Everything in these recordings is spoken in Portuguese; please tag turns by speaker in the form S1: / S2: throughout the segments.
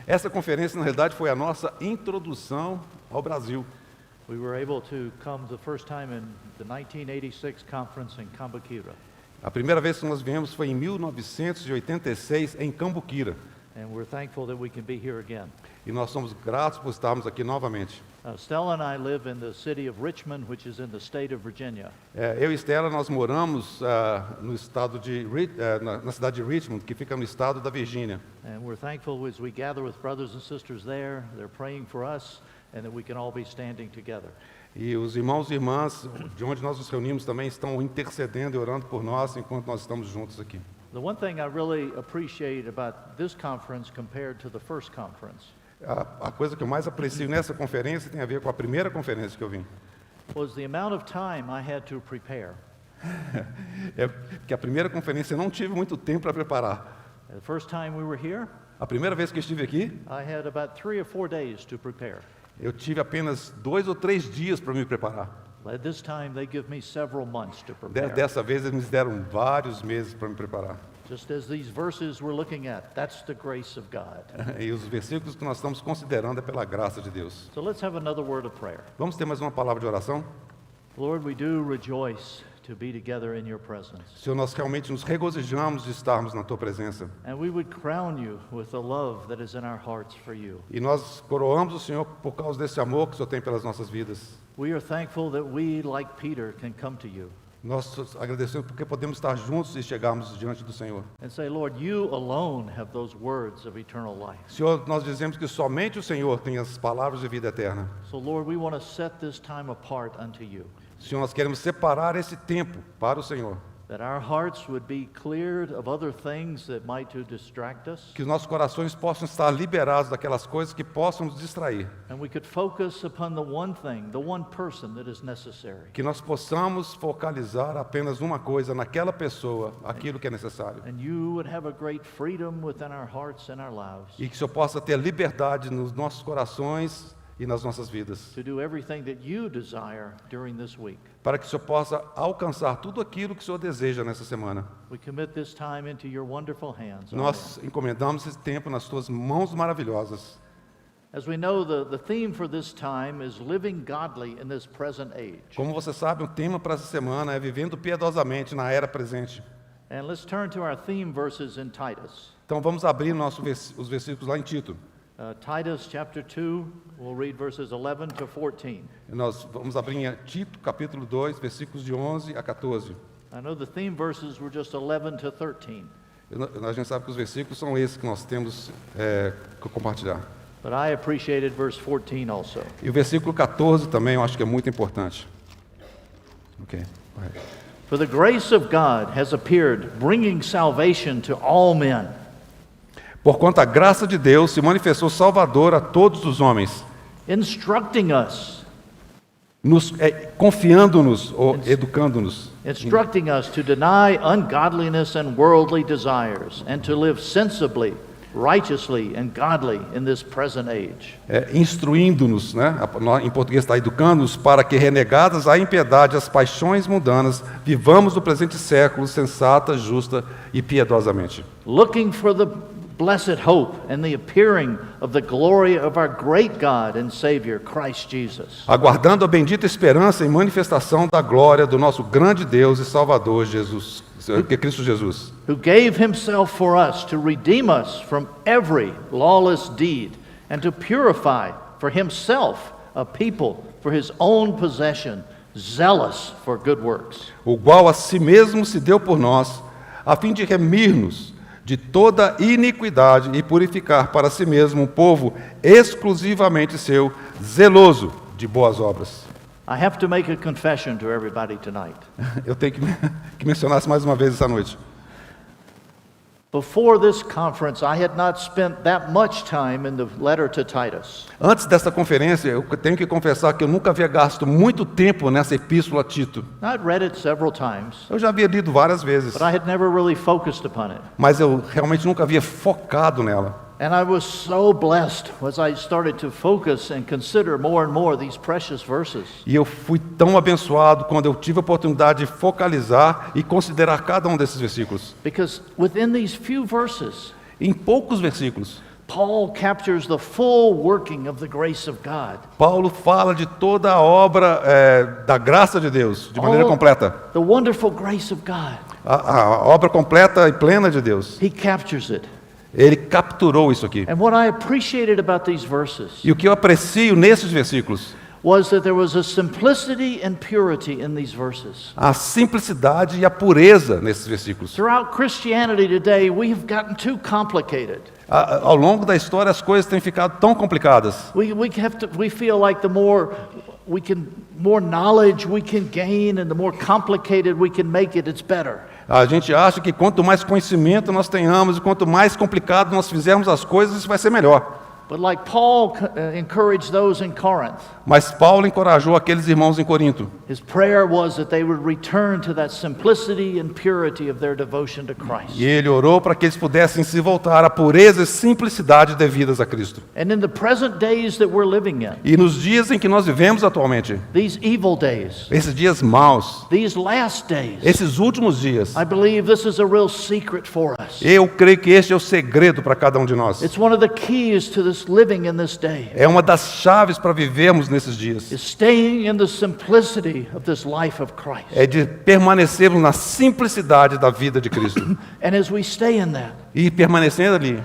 S1: Essa conferência, na realidade, foi a nossa introdução ao Brasil.
S2: We were able to come the first time in the 1986 conference in Cambuquira.
S1: A primeira vez que nós viemos foi em 1986, em Cambuquira.
S2: And we're thankful that we can be here again.
S1: E nós somos gratos por estarmos aqui novamente.
S2: Stella and I live in the city of Richmond, which is in the state of Virginia.
S1: Eu e Estela, nós moramos no estado na cidade de Richmond, que fica no estado da Virgínia.
S2: And we're thankful as we gather with brothers and sisters there, they're praying for us, and that we can all be standing together.
S1: E os irmãos e irmãs de onde nós nos reunimos também estão intercedendo e orando por nós enquanto nós estamos juntos aqui.
S2: The one thing I really appreciate about this conference compared to the first conference
S1: A coisa que eu mais aprecio nessa conferência tem a ver com a primeira conferência que eu vim.
S2: was the amount of time I had to prepare.
S1: Que a primeira conferência eu não tive muito tempo para preparar.
S2: The first time we were here,
S1: A primeira vez que eu estive aqui,
S2: I had about 3 or 4 days to prepare.
S1: eu tive apenas 2 ou 3 dias para me preparar.
S2: At this time, they give me several months to prepare.
S1: Dessa vez eles me deram vários meses para me preparar.
S2: Just as these verses we're looking at, that's the grace of God.
S1: E os versículos que nós estamos considerando é pela graça de Deus.
S2: So let's have another word of prayer.
S1: Vamos ter mais uma palavra de oração?
S2: Lord, we do rejoice to be together in your presence.
S1: Senhor, nós realmente nos regozijamos de estarmos na tua presença.
S2: And we would crown you with the love that is in our hearts for you.
S1: E nós coroamos o Senhor por causa desse amor que o Senhor tem pelas nossas vidas.
S2: We are thankful that we, like Peter, can come to you
S1: Nós agradecemos porque podemos estar juntos e chegarmos diante do Senhor.
S2: and say, Lord, you alone have those words of eternal life.
S1: Senhor, nós dizemos que somente o Senhor tem as palavras de vida eterna.
S2: So, Lord, we want to set this time apart unto you,
S1: Senhor, nós queremos separar esse tempo para o Senhor.
S2: that our hearts would be cleared of other things that might to distract us,
S1: Que os nossos corações possam estar liberados daquelas coisas que possam nos distrair.
S2: and we could focus upon the one thing, the one person that is necessary.
S1: Que nós possamos focalizar apenas uma coisa, naquela pessoa, aquilo que é necessário.
S2: And you would have a great freedom within our hearts and our lives
S1: E que o Senhor possa ter liberdade nos nossos corações e nas nossas vidas.
S2: to do everything that you desire during this week.
S1: Para que o Senhor possa alcançar tudo aquilo que o Senhor deseja nessa semana.
S2: We commit this time into your wonderful hands.
S1: Nós encomendamos esse tempo nas tuas mãos maravilhosas.
S2: As we know, the theme for this time is living godly in this present age.
S1: Como você sabe, o tema para essa semana é vivendo piedosamente na era presente.
S2: And let's turn to our theme verses in Titus.
S1: Então vamos abrir os versículos lá em Tito.
S2: Titus chapter 2, we'll read verses 11 to 14.
S1: E nós vamos abrir em Tito, capítulo 2, versículos de 11 a 14.
S2: I know the theme verses were just 11 to 13,
S1: A gente sabe que os versículos são esses que nós temos que compartilhar.
S2: but I appreciated verse 14 also.
S1: E o versículo 14 também eu acho que é muito importante. Ok. Vai.
S2: For the grace of God has appeared, bringing salvation to all men.
S1: Porquanto a graça de Deus se manifestou salvadora a todos os homens,
S2: Instructing us,
S1: confiando-nos ou educando-nos,
S2: instructing us to deny ungodliness and worldly desires, and to live sensibly, righteously, and godly in this present age.
S1: instruindo-nos, né? Em português está educando-nos para que, renegadas a impiedade, as paixões mundanas, vivamos no presente século sensata, justa e piedosamente.
S2: Looking for the blessed hope and the appearing of the glory of our great God and Savior, Christ Jesus,
S1: Aguardando a bendita esperança e manifestação da glória do nosso grande Deus e Salvador Jesus, que é Cristo Jesus,
S2: who gave himself for us to redeem us from every lawless deed and to purify for himself a people for his own possession, zealous for good works.
S1: o qual a si mesmo se deu por nós, a fim de remir-nos de toda iniquidade e purificar para si mesmo um povo exclusivamente seu, zeloso de boas obras.
S2: I have to make a confession to everybody tonight.
S1: Eu tenho que mencionar isso mais uma vez essa noite.
S2: Before this conference, I had not spent that much time in the letter to Titus.
S1: Antes dessa conferência, eu tenho que confessar que eu nunca havia gasto muito tempo nessa epístola a Tito.
S2: I'd read it several times,
S1: Eu já havia lido várias vezes,
S2: but I had never really focused upon it.
S1: mas eu realmente nunca havia focado nela.
S2: And I was so blessed as I started to focus and consider more and more these precious verses.
S1: E eu fui tão abençoado quando eu tive a oportunidade de focalizar e considerar cada um desses versículos.
S2: Because within these few verses,
S1: Em poucos versículos,
S2: Paul captures the full working of the grace of God.
S1: Paulo fala de toda a obra da graça de Deus, de maneira
S2: All
S1: completa.
S2: The wonderful grace of God.
S1: A obra completa e plena de Deus.
S2: He captures it.
S1: Ele capturou isso aqui.
S2: And what I appreciated about these verses
S1: E o que eu aprecio nesses versículos,
S2: was that there was a simplicity and purity in these verses.
S1: a simplicidade e a pureza nesses versículos.
S2: Throughout Christianity today, we have gotten too complicated.
S1: Ao longo da história as coisas têm ficado tão complicadas.
S2: We feel like the more knowledge we can gain and the more complicated we can make it, it's better.
S1: A gente acha que quanto mais conhecimento nós tenhamos e quanto mais complicado nós fizermos as coisas, isso vai ser melhor.
S2: But like Paul encouraged those in Corinth,
S1: Mas Paulo encorajou aqueles irmãos em Corinto.
S2: his prayer was that they would return to that simplicity and purity of their devotion to Christ.
S1: E ele orou para que eles pudessem se voltar à pureza e simplicidade devidas a Cristo.
S2: And in the present days that we're living in,
S1: E nos dias em que nós vivemos atualmente,
S2: these evil days,
S1: esses dias maus,
S2: these last days,
S1: esses últimos dias,
S2: I believe this is a real secret for us.
S1: eu creio que este é o segredo para cada um de nós.
S2: It's one of the keys to this living in this day.
S1: É uma das chaves para vivermos nesses dias.
S2: Is staying in the simplicity of this life of Christ.
S1: É de permanecermos na simplicidade da vida de Cristo.
S2: And as we stay in that,
S1: E permanecendo ali.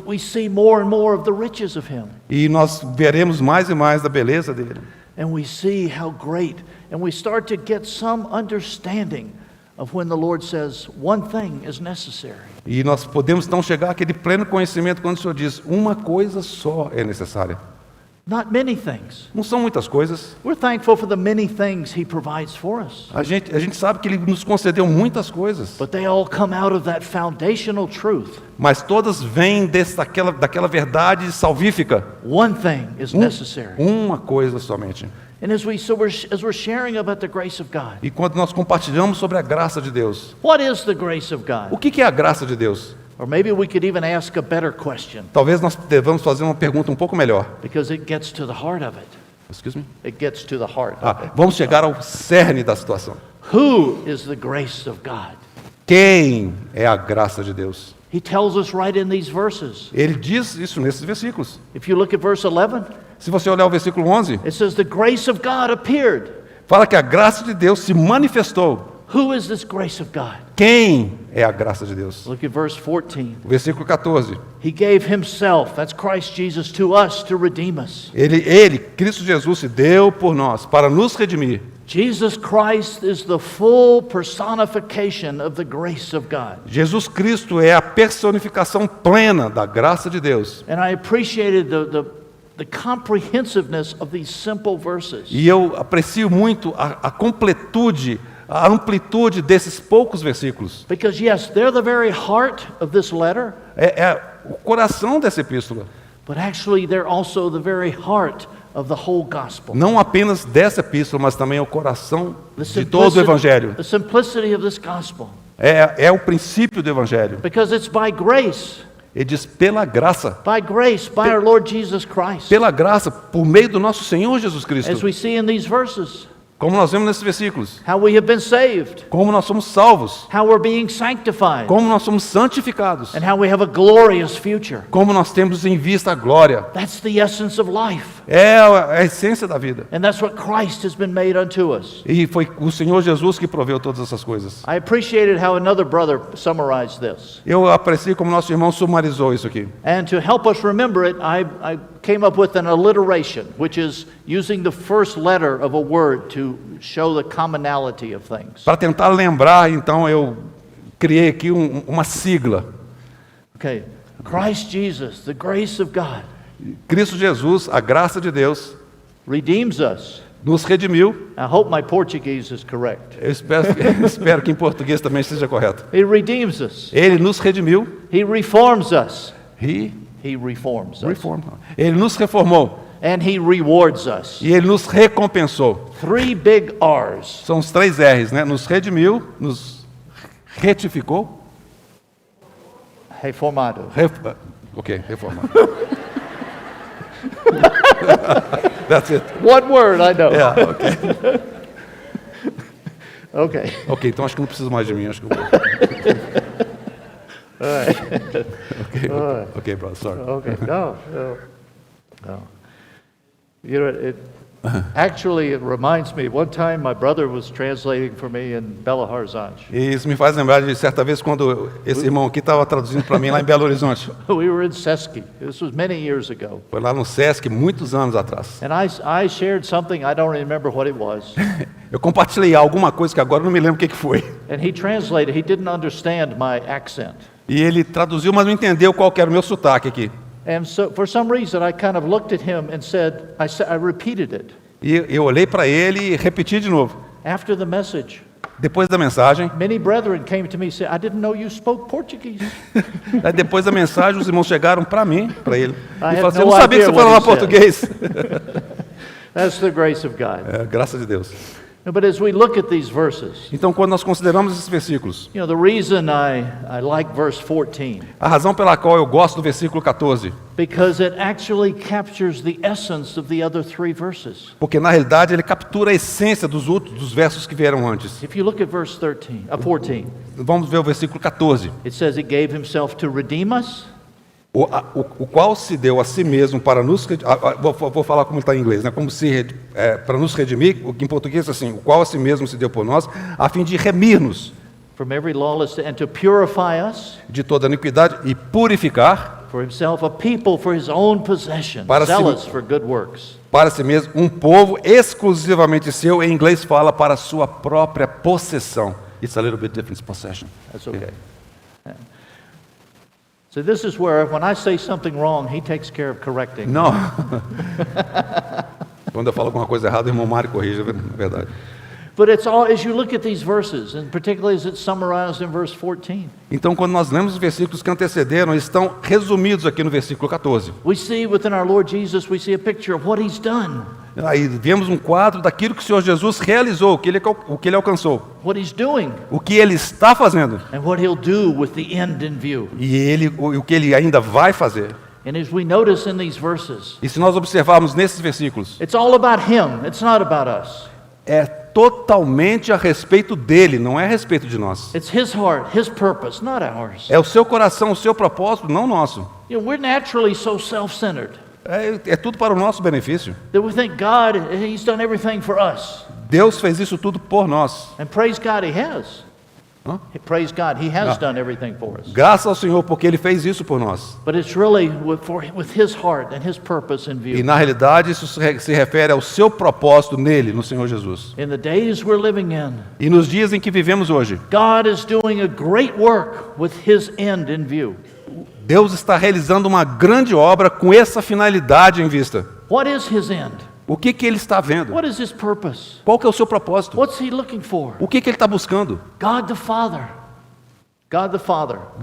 S2: we see more and more of the riches of Him.
S1: E nós veremos mais e mais da beleza dele.
S2: And we see how great, and we start to get some understanding of when the Lord says one thing is necessary.
S1: E nós podemos então chegar àquele pleno conhecimento quando o Senhor diz, uma coisa só é necessária.
S2: Not many things.
S1: Não são muitas coisas.
S2: We're thankful for the many things He provides for us.
S1: A gente sabe que Ele nos concedeu muitas coisas.
S2: But they all come out of that foundational truth.
S1: Mas todas vêm daquela verdade salvífica.
S2: One thing is necessary.
S1: Uma coisa somente.
S2: And as we're sharing about the grace of God,
S1: E quando nós compartilhamos sobre a graça de Deus,
S2: what is the grace of God?
S1: o que é a graça de Deus?
S2: Or maybe we could even ask a better question,
S1: Talvez nós devamos fazer uma pergunta um pouco melhor.
S2: because it gets to the heart of it.
S1: Excuse me?
S2: It gets to the heart of it.
S1: Vamos chegar ao cerne da situação.
S2: Who is the grace of God?
S1: Quem é a graça de Deus?
S2: He tells us right in these verses.
S1: Ele diz isso nesses versículos.
S2: If you look at verse 11,
S1: Se você olhar o versículo 11,
S2: it says, The grace of God appeared.
S1: fala que a graça de Deus se manifestou.
S2: Who is this grace of God?
S1: Quem é a graça de Deus?
S2: Look at verse 14.
S1: O versículo 14.
S2: He gave Himself, that's Christ Jesus, to us to redeem us.
S1: Ele, Cristo Jesus, se deu por nós para nos redimir.
S2: Jesus Christ is the full personification of the grace of God.
S1: Jesus Cristo é a personificação plena da graça de Deus.
S2: And I appreciated the comprehensiveness of these simple verses.
S1: E eu aprecio muito a completude, a amplitude desses poucos versículos.
S2: Because yes, they're the very heart of this letter,
S1: É o coração dessa epístola.
S2: but actually they're also the very heart of the whole gospel.
S1: Não apenas dessa epístola, mas também é o coração
S2: The
S1: de todo o Evangelho.
S2: the simplicity of this gospel.
S1: É o princípio do Evangelho.
S2: Because it's by grace,
S1: Ele diz pela graça.
S2: by our Lord Jesus Christ.
S1: Pela graça, por meio do nosso Senhor Jesus Cristo.
S2: As we see in these verses,
S1: Como nós vemos nesses versículos.
S2: how we have been saved,
S1: Como nós somos salvos.
S2: how we're being sanctified,
S1: Como nós somos santificados.
S2: and how we have a glorious future.
S1: Como nós temos em vista a glória.
S2: That's the essence of life.
S1: É a essência da vida.
S2: And that's what Christ has been made unto us.
S1: E foi o Senhor Jesus que proveu todas essas coisas.
S2: I appreciated how another brother summarized this.
S1: Eu aprecio como nosso irmão sumarizou isso aqui.
S2: And to help us remember it, I came up with an alliteration, which is using the first letter of a word to show the commonality of things.
S1: Para tentar lembrar, então, eu criei aqui uma sigla.
S2: Okay, Christ Jesus, the grace of God,
S1: Cristo Jesus, a graça de Deus,
S2: redeems us.
S1: nos redimiu.
S2: I hope my Portuguese is correct.
S1: Eu espero que em português também esteja correto.
S2: He redeems us.
S1: Ele nos redimiu.
S2: He reforms us.
S1: He
S2: He reforms us.
S1: reformed. Ele nos reformou.
S2: And He rewards us.
S1: E Ele nos recompensou.
S2: 3 big R's.
S1: São os 3 R's, né? Nos redimiu, nos retificou.
S2: Reformado.
S1: Ok, reformado. That's it.
S2: One word, I know.
S1: Yeah, ok.
S2: Okay.
S1: Ok, então acho que não precisa mais de mim. Acho que eu vou. Okay, brother, sorry.
S2: Okay, no. You know, actually, it reminds me, one time my brother was translating for me in Belo Horizonte.
S1: E isso me faz lembrar de certa vez quando esse irmão aqui estava traduzindo para mim lá em Belo Horizonte.
S2: We were in Sesky. This was many years ago.
S1: Foi lá no Sesc, muitos anos atrás.
S2: And I shared something, I don't remember what it was.
S1: Eu compartilhei alguma coisa que agora eu não me lembro o que foi.
S2: And he translated, he didn't understand my accent.
S1: E ele traduziu, mas não entendeu qual que era o meu sotaque aqui.
S2: And so, for some reason, I kind of looked at him and I repeated it.
S1: E eu olhei para ele e repeti de novo.
S2: After the message,
S1: Depois da mensagem,
S2: many brethren came to me and said, I didn't know you spoke Portuguese.
S1: aí depois da mensagem, os irmãos chegaram para mim, para ele, e
S2: had
S1: falaram assim,
S2: no
S1: eu não sabia que
S2: idea
S1: você falava
S2: what he said."
S1: português.
S2: That's the grace of God.
S1: É, graças a Deus.
S2: But as we look at these verses,
S1: Então, quando nós consideramos esses versículos,
S2: you know, the reason I like verse 14,
S1: a razão pela qual eu gosto do versículo 14,
S2: because it actually captures the essence of the other three verses.
S1: porque na realidade ele captura a essência dos versos que vieram antes.
S2: If you look at verse 14,
S1: Vamos ver o versículo 14.
S2: it says he gave himself to redeem us.
S1: O qual se deu a si mesmo para nos... Vou falar como está em inglês, né? Para nos redimir, o que em português é assim, o qual a si mesmo se deu por nós, a fim de remir-nos
S2: From every lawlessness, and to purify us
S1: de toda iniquidade e purificar
S2: for himself a people for his own possession,
S1: Para si-
S2: zealous for good works.
S1: para si mesmo um povo exclusivamente seu, em inglês fala para a sua própria possessão. It's a little bit different, possession.
S2: That's okay. Yeah. So this is where, when I say something wrong, he takes care of correcting.
S1: Não. Quando eu falo alguma coisa errada, o irmão Mário corrige, é verdade.
S2: But it's all, as you look at these verses, and particularly as it's summarized in verse 14,
S1: Então, quando nós lemos os versículos que antecederam, eles estão resumidos aqui no versículo 14.
S2: we see within our Lord Jesus, we see a picture of what he's done,
S1: Aí vemos um quadro daquilo que o Senhor Jesus realizou, o que ele alcançou,
S2: what he's doing,
S1: o que ele está fazendo
S2: and what he'll do with the end in view.
S1: e o que ele ainda vai fazer.
S2: And as we notice in these verses,
S1: E se nós observarmos nesses versículos,
S2: it's all about him, it's not about us.
S1: é totalmente a respeito dele, não é a respeito de nós.
S2: It's his heart, his purpose, not ours.
S1: É o seu coração, o seu propósito, não o nosso.
S2: You know, we're naturally so self-centered
S1: É tudo para o nosso benefício.
S2: that we think God, he's done everything for us.
S1: Deus fez isso tudo por nós.
S2: And praise God, he has.
S1: Hã?
S2: Praise God, he has done everything for us.
S1: Graças ao Senhor, porque ele fez isso por nós.
S2: But it's really with his heart and his purpose in
S1: E
S2: view.
S1: na realidade isso se refere ao seu propósito nele, no Senhor Jesus.
S2: In the days we're living in,
S1: E nos dias em que vivemos hoje,
S2: God is doing a great work with his end in view.
S1: Deus está realizando uma grande obra com essa finalidade em vista.
S2: What is his end?
S1: O que ele está vendo?
S2: What is his purpose?
S1: Qual que é o seu propósito?
S2: What's he looking for?
S1: O que ele está buscando?
S2: God the Father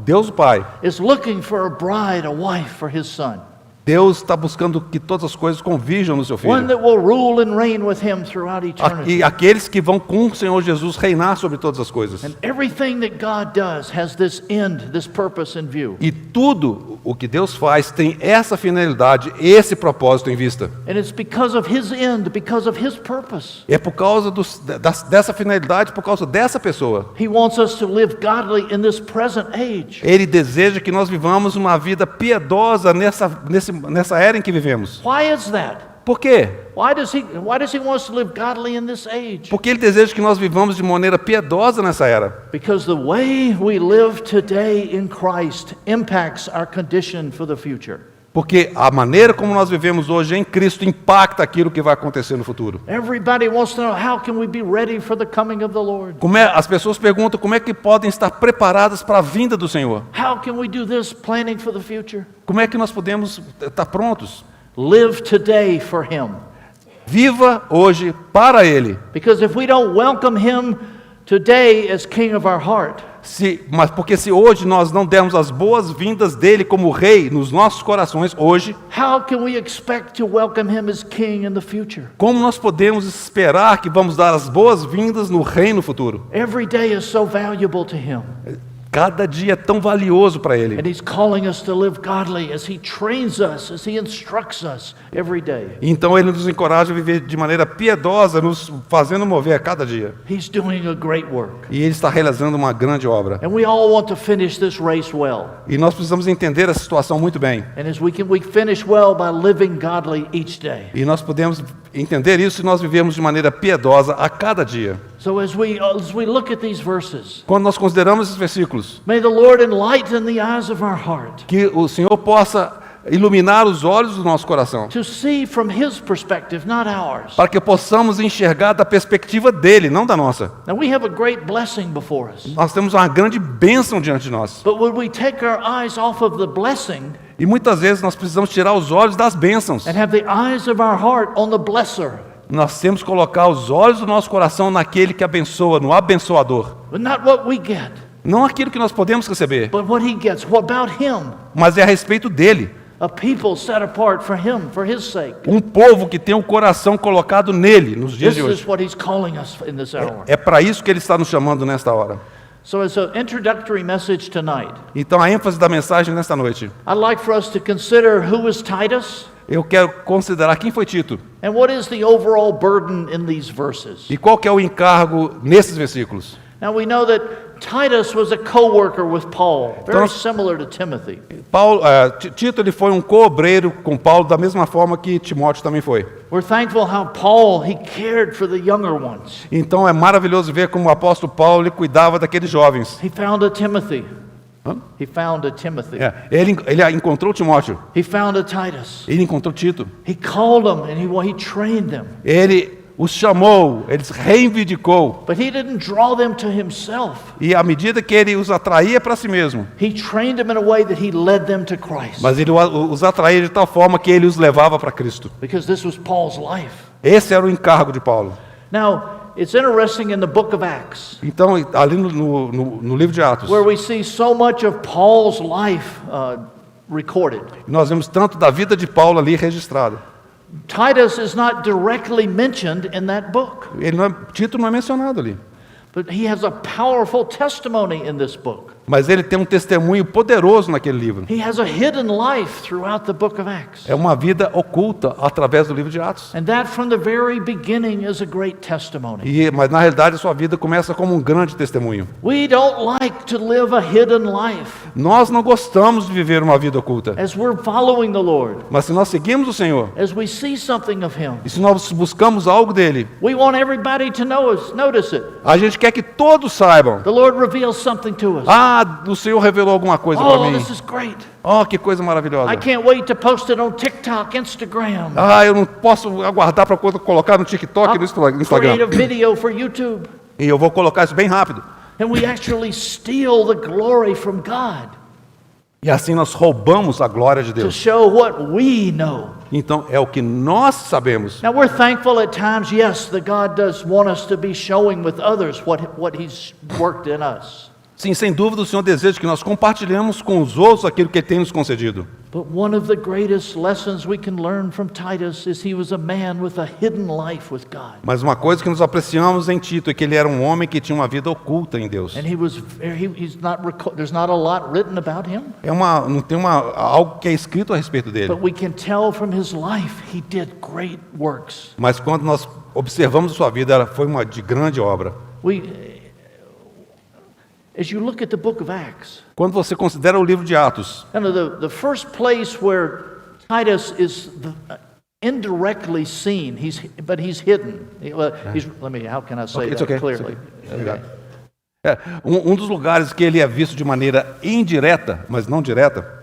S1: Deus o Pai.
S2: is looking for a bride, a wife for his son.
S1: Deus está buscando que todas as coisas convirjam no seu
S2: One
S1: Filho.
S2: that will rule and reign with him throughout eternity.
S1: E aqueles que vão com o Senhor Jesus reinar sobre todas as coisas.
S2: And everything that God does has this end, this purpose in view.
S1: E tudo o que Deus faz tem essa finalidade, esse propósito em vista.
S2: And it's because of his end, because of his purpose.
S1: É por causa dessa finalidade, por causa dessa pessoa.
S2: He wants us to live godly in this present age.
S1: Ele deseja que nós vivamos uma vida piedosa nessa era em que vivemos.
S2: Why is that?
S1: Por quê?
S2: Why does he want us to live godly in this age?
S1: Porque ele deseja que nós vivamos de maneira piedosa nessa era.
S2: Because the way we live today in Christ impacts our condition for the future.
S1: Porque a maneira como nós vivemos hoje em Cristo impacta aquilo que vai acontecer no futuro.
S2: Everybody wants to know, how can we be ready for the coming of the Lord?
S1: As pessoas perguntam como é que podem estar preparadas para a vinda do Senhor.
S2: How can we do this planning for the future?
S1: Como é que nós podemos estar prontos?
S2: Live today for him.
S1: Viva hoje para Ele.
S2: Because if we don't welcome him today as king of our heart,
S1: Porque se hoje nós não dermos as boas-vindas dele como rei nos nossos corações hoje,
S2: how can we expect to welcome him as king in the future?
S1: como nós podemos esperar que vamos dar as boas-vindas no reino futuro?
S2: Every day is so valuable to him.
S1: Cada dia é tão valioso para Ele.
S2: And He's calling us to live godly as He trains us, as He instructs us every day.
S1: Então Ele nos encoraja a viver de maneira piedosa, nos fazendo mover a cada dia.
S2: He's doing a great work.
S1: E Ele está realizando uma grande obra.
S2: And we all want to finish this race well.
S1: E nós precisamos entender essa situação muito bem.
S2: And as we finish well by living godly each day.
S1: E nós podemos entender isso se nós vivemos de maneira piedosa a cada dia.
S2: So as we look at these verses,
S1: Quando nós consideramos esses versículos,
S2: may the Lord enlighten the eyes of our heart
S1: que o Senhor possa iluminar os olhos do nosso coração,
S2: to see from His perspective, not ours.
S1: para que possamos enxergar da perspectiva dele, não da nossa.
S2: Now we have a great blessing before us.
S1: Nós temos uma grande bênção diante de nós.
S2: But would we take our eyes off of the blessing
S1: E muitas vezes nós precisamos tirar os olhos das bênçãos.
S2: and have the eyes of our heart on the blesser?
S1: Nós temos que colocar os olhos do nosso coração naquele que abençoa, no abençoador.
S2: But not what we get,
S1: Não aquilo que nós podemos receber,
S2: but what He gets. What about Him?
S1: mas é a respeito dele.
S2: A people set apart for Him, for His sake.
S1: Um povo que tem o coração colocado nele nos dias
S2: This
S1: de
S2: is
S1: hoje.
S2: what He's calling us in this hour.
S1: É para isso que ele está nos chamando nesta hora.
S2: So as an introductory message tonight,
S1: Então a ênfase da mensagem nesta noite,
S2: I'd like for us to consider who is Titus
S1: eu quero considerar quem foi Tito
S2: and what is the overall burden in these verses.
S1: e qual que é o encargo nesses versículos.
S2: Now we know that Titus was a co-worker with Paul, very
S1: Então-
S2: similar to Timothy.
S1: Tito ele foi um co-obreiro com Paulo da mesma forma que Timóteo também foi.
S2: We're thankful how Paul, he cared for the younger ones.
S1: Então é maravilhoso ver como o apóstolo Paulo ele cuidava daqueles jovens.
S2: He found a Timothy.
S1: Hã?
S2: He found a Timothy.
S1: Ele encontrou Timóteo,
S2: He found a Titus.
S1: ele encontrou Tito.
S2: He called them and he trained them.
S1: Ele os chamou, ele os reivindicou.
S2: But he didn't draw them to himself.
S1: E à medida que ele os atraía para si mesmo,
S2: He trained them in a way that he led them to Christ.
S1: mas ele os atraía de tal forma que ele os levava para Cristo.
S2: Because this was Paul's life.
S1: Esse era o encargo de Paulo.
S2: Now, it's interesting in the book of Acts,
S1: Então, ali no livro de Atos,
S2: where we see so much of Paul's life recorded.
S1: nós vemos tanto da vida de Paulo ali registrada.
S2: Titus is not directly mentioned in that book,
S1: Tito não é mencionado ali,
S2: but he has a powerful testimony in this book.
S1: mas ele tem um testemunho poderoso naquele livro.
S2: He has a hidden life throughout the book of Acts.
S1: É uma vida oculta através do livro de Atos.
S2: And that from the very beginning is a great testimony.
S1: Mas na realidade a sua vida começa como um grande testemunho.
S2: We don't like to live a hidden life
S1: Nós não gostamos de viver uma vida oculta,
S2: as we're following the Lord,
S1: mas se nós seguimos o Senhor,
S2: as we see something of Him.
S1: e se nós buscamos algo dele,
S2: We want everybody to notice it.
S1: a gente quer que todos saibam.
S2: The Lord reveals something to us.
S1: O Senhor revelou alguma coisa para
S2: Oh,
S1: mim.
S2: this is great.
S1: Oh, que coisa maravilhosa.
S2: I can't wait to post it on TikTok, Instagram.
S1: Eu não posso aguardar para colocar no TikTok e no
S2: Create a
S1: Instagram.
S2: video for YouTube.
S1: E eu vou colocar isso bem rápido.
S2: And we actually steal the glory from God
S1: E assim nós roubamos a glória de
S2: to
S1: Deus.
S2: show what we know.
S1: Então é o que nós sabemos.
S2: Now we're thankful at times, yes, that God does want us to be showing with others what He's worked in us.
S1: Sim, sem dúvida o Senhor deseja que nós compartilhemos com os outros aquilo que Ele tem nos concedido.
S2: But one of the greatest lessons we can learn from Titus is he was a man with a hidden life with God.
S1: Mas uma coisa que nos apreciamos em Tito é que ele era um homem que tinha uma vida oculta em Deus.
S2: And there's not a lot written about him,
S1: Não tem algo que é escrito a respeito dele.
S2: but we can tell from his life he did great works.
S1: Mas quando nós observamos a sua vida, ela foi uma de grande obra.
S2: As you look at the book of Acts,
S1: Quando você considera o livro de Atos,
S2: the first place where Titus is indirectly seen, but he's hidden. How can I say
S1: Okay, it's
S2: that
S1: okay.
S2: clearly?
S1: Okay. Um dos lugares que ele é visto de maneira indireta, mas não direta,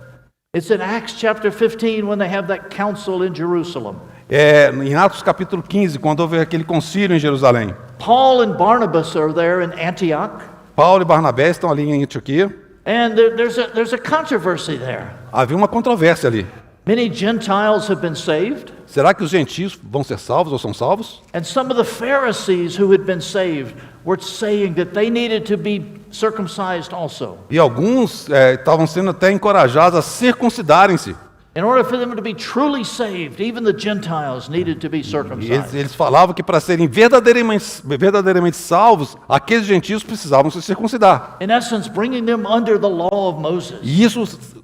S2: It's in Acts chapter 15 when they have that council in Jerusalem.
S1: em Atos capítulo 15, quando houve aquele concílio em Jerusalém.
S2: Paul and Barnabas are there in Antioch,
S1: Paulo e Barnabé estão ali em Antioquia.
S2: and there's a controversy there.
S1: Havia uma controvérsia ali.
S2: Many Gentiles have been saved,
S1: Será que os gentios vão ser salvos ou são salvos?
S2: and some of the Pharisees who had been saved were saying that they needed to be circumcised also.
S1: E alguns estavam sendo até encorajados a circuncidarem-se.
S2: In order for them to be truly saved, even the Gentiles needed to be
S1: E
S2: circumcised.
S1: eles falavam que para serem verdadeiramente salvos, aqueles gentios precisavam se circuncidar.
S2: In essence, bringing them under the law of Moses.
S1: E isso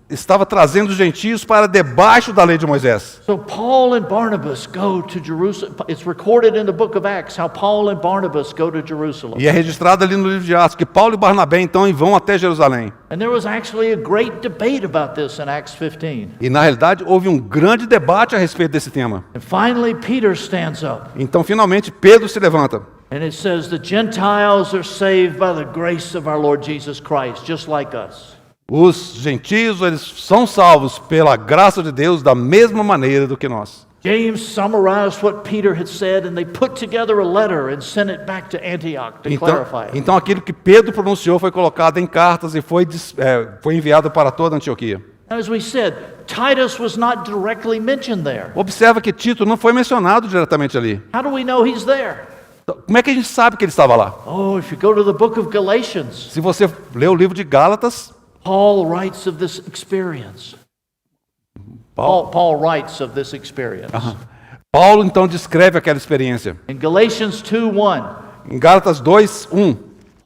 S1: estava trazendo os gentios para debaixo da lei de Moisés.
S2: So Paul and Barnabas go to Jerusalem. It's recorded in the book of Acts how Paul and Barnabas go to Jerusalem.
S1: E é registrado ali no livro de Atos que Paulo e Barnabé então vão até Jerusalém.
S2: And there was actually a great debate about this in Acts 15.
S1: E na realidade houve um grande debate a respeito desse tema.
S2: And finally Peter stands up.
S1: Então finalmente Pedro se levanta.
S2: And it says the Gentiles are saved by the grace of our Lord Jesus Christ, just like us.
S1: Os gentios, eles são salvos pela graça de Deus da mesma maneira do que nós.
S2: James summarized what Peter had said, and they put together a letter and sent it back to Antioch to clarify it.
S1: Então aquilo que Pedro pronunciou foi colocado em cartas e foi enviado para toda a Antioquia.
S2: As we said, Titus was not directly mentioned there.
S1: Observa que Tito não foi mencionado diretamente ali.
S2: How do we know he's there?
S1: Então, como é que a gente sabe que ele estava lá?
S2: Oh, if you go to the book of Galatians,
S1: Se você ler o livro de Gálatas,
S2: Paul writes of this experience. Paul writes of this experience.
S1: Paulo então descreve aquela experiência.
S2: In Galatians 2:1,
S1: Em Gálatas 2:1,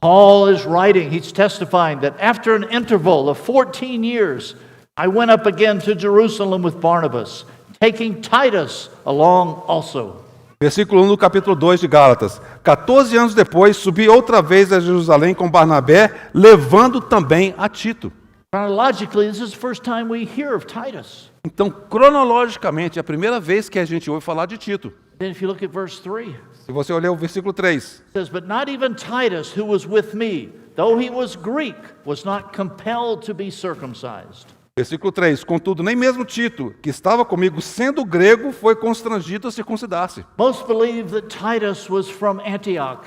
S2: Paul is writing, he's testifying that after an interval of 14 years, I went up again to Jerusalem with Barnabas, taking Titus along also.
S1: versículo 1 do capítulo 2 de Gálatas. 14 anos depois, subi outra vez a Jerusalém com Barnabé, levando também a Tito.
S2: Chronologically, this is the first time we hear of Titus.
S1: Então, cronologicamente, é a primeira vez que a gente ouve falar de Tito.
S2: Then if you look at verse 3,
S1: Se você olhar o versículo 3,
S2: it says, "But not even Titus, who was with me, though he was Greek, was not compelled to be circumcised."
S1: versículo 3, contudo, nem mesmo Tito, que estava comigo, sendo grego, foi constrangido a circuncidar-se.
S2: Most believe that Titus was from Antioch,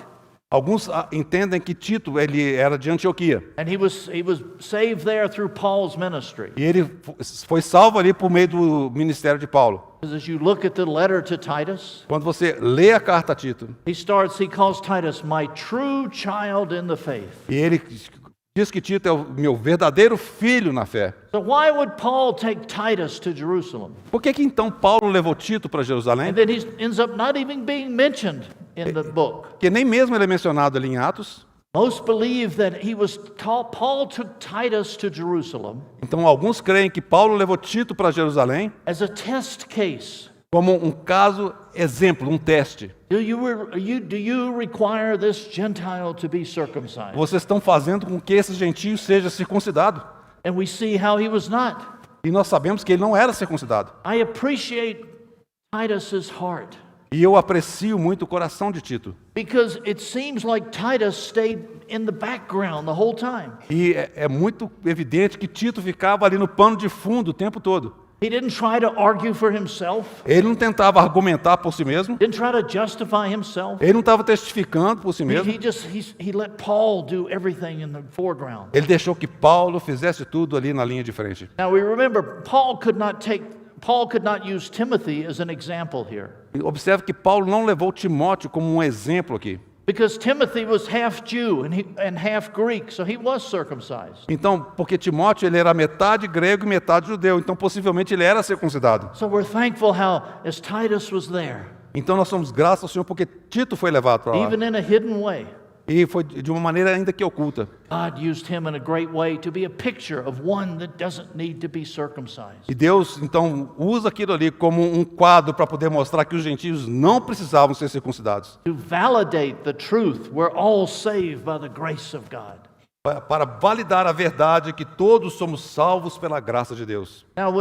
S1: Alguns entendem que Tito ele era de Antioquia.
S2: and he was saved there through Paul's ministry.
S1: E ele foi salvo ali por meio do ministério de Paulo.
S2: Because as you look at the letter to Titus,
S1: Quando você lê a carta a Tito,
S2: he calls Titus my true child in the faith.
S1: e ele diz que Tito é o meu verdadeiro filho na fé.
S2: So why would Paul take Titus to Jerusalem?
S1: Por que então Paulo levou Tito para Jerusalém?
S2: And then he ends up not even being mentioned in the book.
S1: Que nem mesmo ele é mencionado ali em Atos.
S2: Most believe that Paul took Titus to Jerusalem
S1: Então alguns creem que Paulo levou Tito para Jerusalém
S2: as a test case.
S1: como um caso exemplo, um teste.
S2: Do you require this Gentile to be circumcised?
S1: Vocês estão fazendo com que esse gentio seja circuncidado.
S2: And we see how he was not.
S1: E nós sabemos que ele não era circuncidado.
S2: I appreciate Titus's heart
S1: E eu aprecio muito o coração de Tito.
S2: because it seems like Titus stayed in the background the whole time.
S1: E é muito evidente que Tito ficava ali no pano de fundo o tempo todo.
S2: He didn't try to argue for himself.
S1: Ele não tentava argumentar por si mesmo.
S2: Didn't try to justify himself.
S1: Ele não estava testificando por si mesmo.
S2: He let Paul do everything in the foreground.
S1: Ele deixou que Paulo fizesse tudo ali na linha de frente.
S2: Now we remember Paul could not use Timothy as an example here.
S1: E observe que Paulo não levou Timóteo como um exemplo aqui.
S2: Because Timothy was half Jew and half Greek, so he was circumcised.
S1: Então, porque Timóteo ele era metade grego e metade judeu, então possivelmente ele era circuncidado.
S2: So we're thankful how, as Titus was there,
S1: Então nós somos graças ao Senhor porque Tito foi levado para lá.
S2: even in a hidden way,
S1: E foi de uma maneira ainda que oculta.
S2: God used him in a great way to be a picture of one that doesn't need to be circumcised.
S1: E Deus, então, usa aquilo ali como um quadro para poder mostrar que os gentios não precisavam ser circuncidados.
S2: To validate the truth, we're all saved by the grace of God.
S1: Para validar a verdade que todos somos salvos pela graça de Deus.
S2: Now,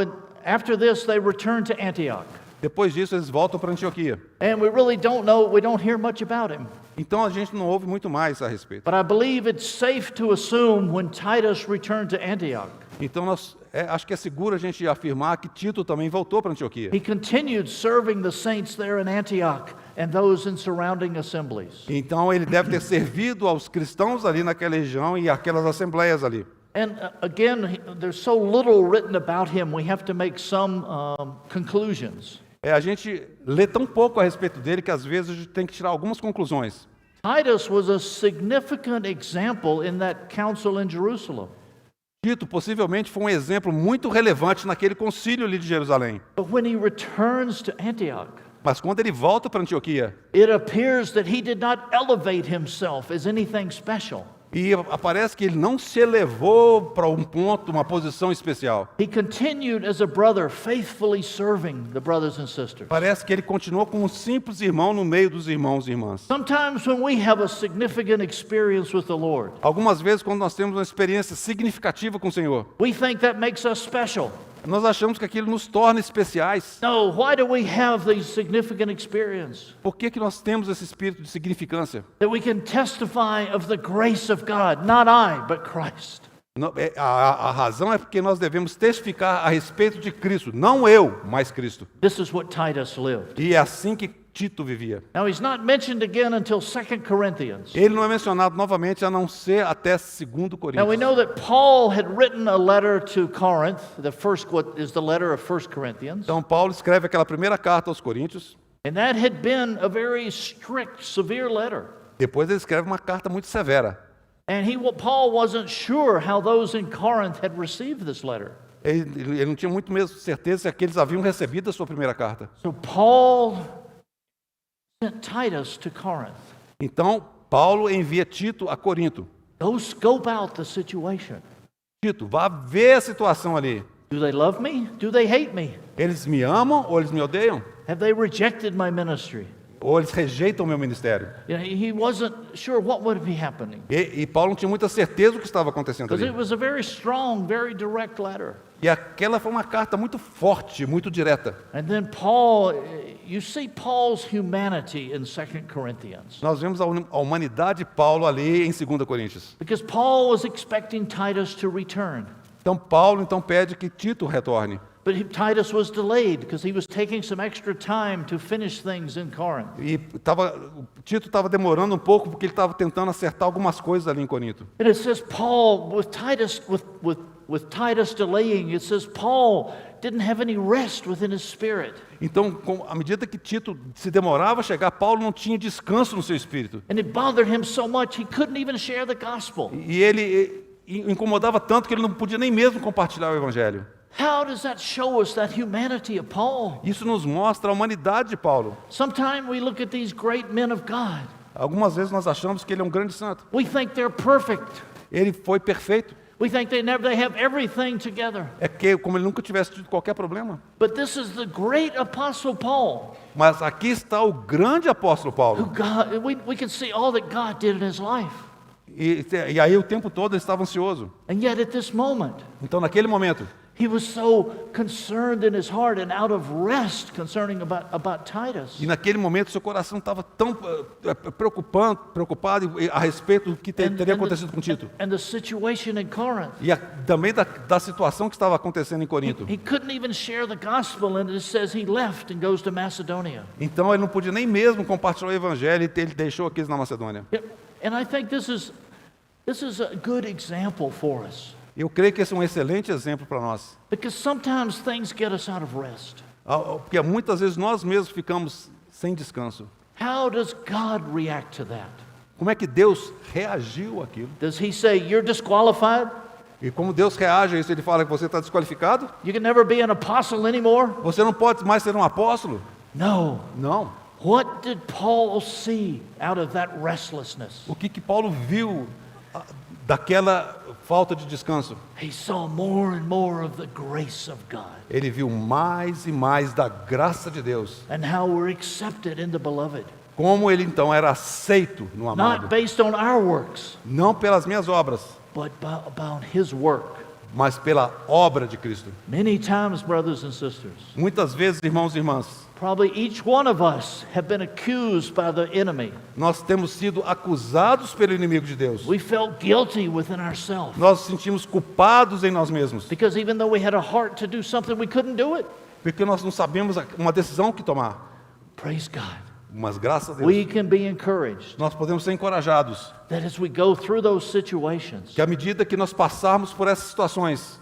S2: after this, they returned to Antioch.
S1: Depois disso, eles voltam para Antioquia.
S2: And we really don't know, we don't hear much about him.
S1: Então a gente não ouve muito mais a respeito.
S2: But I believe it's safe to assume when Titus returned to Antioch,
S1: Então acho que é seguro a gente afirmar que Tito também voltou para Antioquia.
S2: he continued serving the saints there in Antioch and those in surrounding assemblies.
S1: Então ele deve ter servido aos cristãos ali naquela região e aquelas assembleias ali.
S2: And again, there's so little written about him, we have to make some conclusions.
S1: A gente lê tão pouco a respeito dele que às vezes a gente tem que tirar algumas conclusões.
S2: Titus was a significant example in that council in Jerusalem.
S1: Tito possivelmente foi um exemplo muito relevante naquele concílio ali de Jerusalém.
S2: But when he returns to Antioch,
S1: Mas quando ele volta para Antioquia,
S2: it appears that he did not elevate himself as anything special.
S1: e aparece que ele não se elevou para um ponto, uma posição especial.
S2: He continued as a brother, faithfully serving the brothers and sisters.
S1: Parece que ele continuou como um simples irmão no meio dos irmãos e irmãs.
S2: Sometimes when we have a significant experience with the Lord,
S1: Algumas vezes, quando nós temos uma experiência significativa com o Senhor,
S2: we think that makes us special.
S1: nós achamos que aquilo nos torna especiais.
S2: No, why do we have these significant experiences?
S1: Por que nós temos esse espírito de significância?
S2: That we can testify of the grace of God, not I, but Christ.
S1: A razão é porque nós devemos testificar a respeito de Cristo, não eu, mas Cristo.
S2: This is what Titus lived.
S1: E é assim que Tito vivia.
S2: Now, he's not mentioned again until 2 Corinthians.
S1: Ele não é mencionado novamente a não ser até 2
S2: Now, we
S1: Coríntios.
S2: know that Paul had written a letter to Corinth, what is the letter of 1 Corinthians,
S1: Então Paulo escreve aquela primeira carta aos Coríntios,
S2: and that had been a very strict, severe letter.
S1: depois ele escreve uma carta muito severa.
S2: And Paul wasn't sure how those in Corinth had received this letter.
S1: Ele não tinha muito mesmo certeza se eles haviam recebido a sua primeira carta.
S2: So Paul sent Titus to Corinth.
S1: Então Paulo envia Tito a Corinto.
S2: Go scope out the situation.
S1: Tito, vá ver a situação ali.
S2: Do they love me? Do they hate me?
S1: Eles me amam ou eles me odeiam?
S2: Have they rejected my ministry?
S1: Ou eles rejeitam o meu ministério?
S2: You know, he wasn't sure what would be happening.
S1: E Paulo não tinha muita certeza do que estava acontecendo
S2: Because
S1: ali.
S2: it was a very strong, very direct letter.
S1: E aquela foi uma carta muito forte, muito direta.
S2: And then Paul, you see Paul's humanity in 2 Corinthians.
S1: Nós vemos a humanidade de Paulo ali em 2 Coríntios.
S2: Because Paul was expecting Titus to return.
S1: Então Paulo pede que Tito retorne.
S2: But Titus was delayed because he was taking some extra time to finish things in Corinth.
S1: E Tito estava demorando um pouco porque ele estava tentando acertar algumas coisas ali em Corinto.
S2: And it says Paul, with Titus delaying, it says Paul didn't have any rest within his spirit.
S1: Então, à medida que Tito se demorava a chegar, Paulo não tinha descanso no seu espírito.
S2: And it bothered him so much he couldn't even share the gospel.
S1: E ele incomodava tanto que ele não podia nem mesmo compartilhar o evangelho.
S2: How does that show us that humanity of Paul?
S1: Isso nos mostra a humanidade de Paulo.
S2: Sometimes we look at these great men of God.
S1: Algumas vezes nós achamos que ele é um grande santo.
S2: We think they're perfect.
S1: Ele foi perfeito.
S2: We think they have everything together.
S1: É que como ele nunca tivesse tido qualquer problema.
S2: But this is the great apostle Paul.
S1: Mas aqui está o grande apóstolo
S2: Who
S1: Paulo.
S2: we can see all that God did in his life.
S1: E aí o tempo todo ele estava ansioso.
S2: And yet at this moment,
S1: Então naquele momento,
S2: he was so concerned in his heart and out of rest concerning about Titus.
S1: e naquele momento seu coração estava tão preocupado a respeito do que teria acontecido com Tito.
S2: And the situation in Corinth.
S1: E também da situação que estava acontecendo em Corinto.
S2: He couldn't even share the gospel, and it says he left and goes to Macedonia.
S1: Então ele não podia nem mesmo compartilhar o evangelho e ele deixou aqueles na Macedônia.
S2: And I think this is a good example for us.
S1: Eu creio que esse é um excelente exemplo para nós.
S2: Because sometimes things get us out of rest.
S1: Porque muitas vezes nós mesmos ficamos sem descanso.
S2: How does God react to that?
S1: Como é que Deus reagiu àquilo?
S2: Does he say, you're disqualified?
S1: E como Deus reage a isso, ele fala que você está desqualificado?
S2: You can never be an apostle anymore?
S1: Você não pode mais ser um apóstolo?
S2: No.
S1: Não.
S2: What did Paul see out of that restlessness?
S1: O que Paulo viu daquela falta de descanso?
S2: He saw more and more of the grace of God.
S1: Ele viu mais e mais da graça de Deus.
S2: And how we're accepted in the beloved.
S1: Como ele então era aceito no amado.
S2: Not based on our works,
S1: Não pelas minhas obras,
S2: but about his work.
S1: mas pela obra de Cristo.
S2: Many times, brothers and sisters,
S1: Muitas vezes, irmãos e irmãs,
S2: probably each one of us have been accused by the enemy.
S1: nós temos sido acusados pelo inimigo de Deus.
S2: We felt guilty within ourselves.
S1: Nós nos sentimos culpados em nós mesmos,
S2: Because even though we had a heart to do something, we couldn't do it.
S1: porque nós não sabemos uma decisão que tomar.
S2: Praise God.
S1: Mas graças a Deus,
S2: We can be encouraged
S1: nós podemos ser encorajados
S2: that as we go through those situations,
S1: que à medida que nós passarmos por essas situações,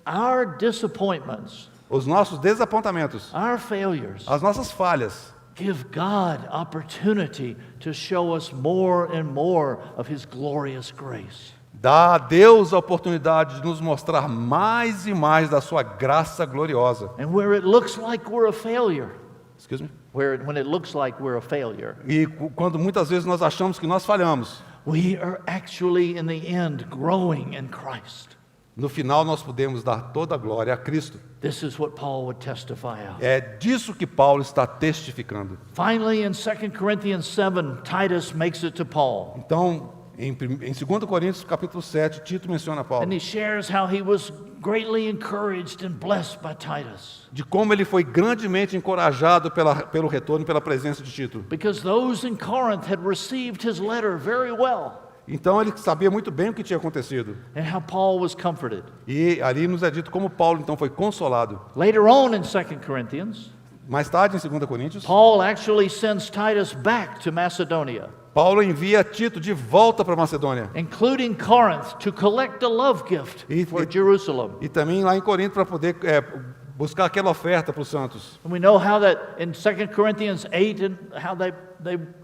S2: our disappointments,
S1: os nossos desapontamentos,
S2: our failures,
S1: as nossas falhas,
S2: give God opportunity to show us more and more of his glorious grace.
S1: dá a Deus a oportunidade de nos mostrar mais e mais da sua graça gloriosa.
S2: And where it looks like we're a failure,
S1: Excuse me?
S2: when it looks like we're a failure,
S1: E quando muitas vezes nós achamos que nós falhamos,
S2: we are actually in the end growing in Christ.
S1: no final nós podemos dar toda a glória a Cristo.
S2: This is what Paul would testify of.
S1: É disso que Paulo está testificando.
S2: Finally, in 2 Corinthians 7, Titus makes it to Paul.
S1: Então, em 2 Coríntios capítulo 7, Tito menciona Paulo,
S2: And he shares how he was greatly encouraged and blessed by Titus.
S1: de como ele foi grandemente encorajado pelo retorno e pela presença de Tito.
S2: Because those in Corinth had received his letter very well,
S1: Então ele sabia muito bem o que tinha acontecido.
S2: and how Paul was comforted.
S1: E ali nos é dito como Paulo então foi consolado.
S2: Later on in 2 Corinthians,
S1: Mais tarde, em 2 Coríntios,
S2: Paul actually sends Titus back to Macedonia,
S1: Paulo envia Tito de volta para Macedônia.
S2: including Corinth, to collect a love gift for Jerusalem.
S1: E também lá em Corinto para poder buscar aquela oferta para os santos.
S2: And we know how that in 2 Corinthians 8, and how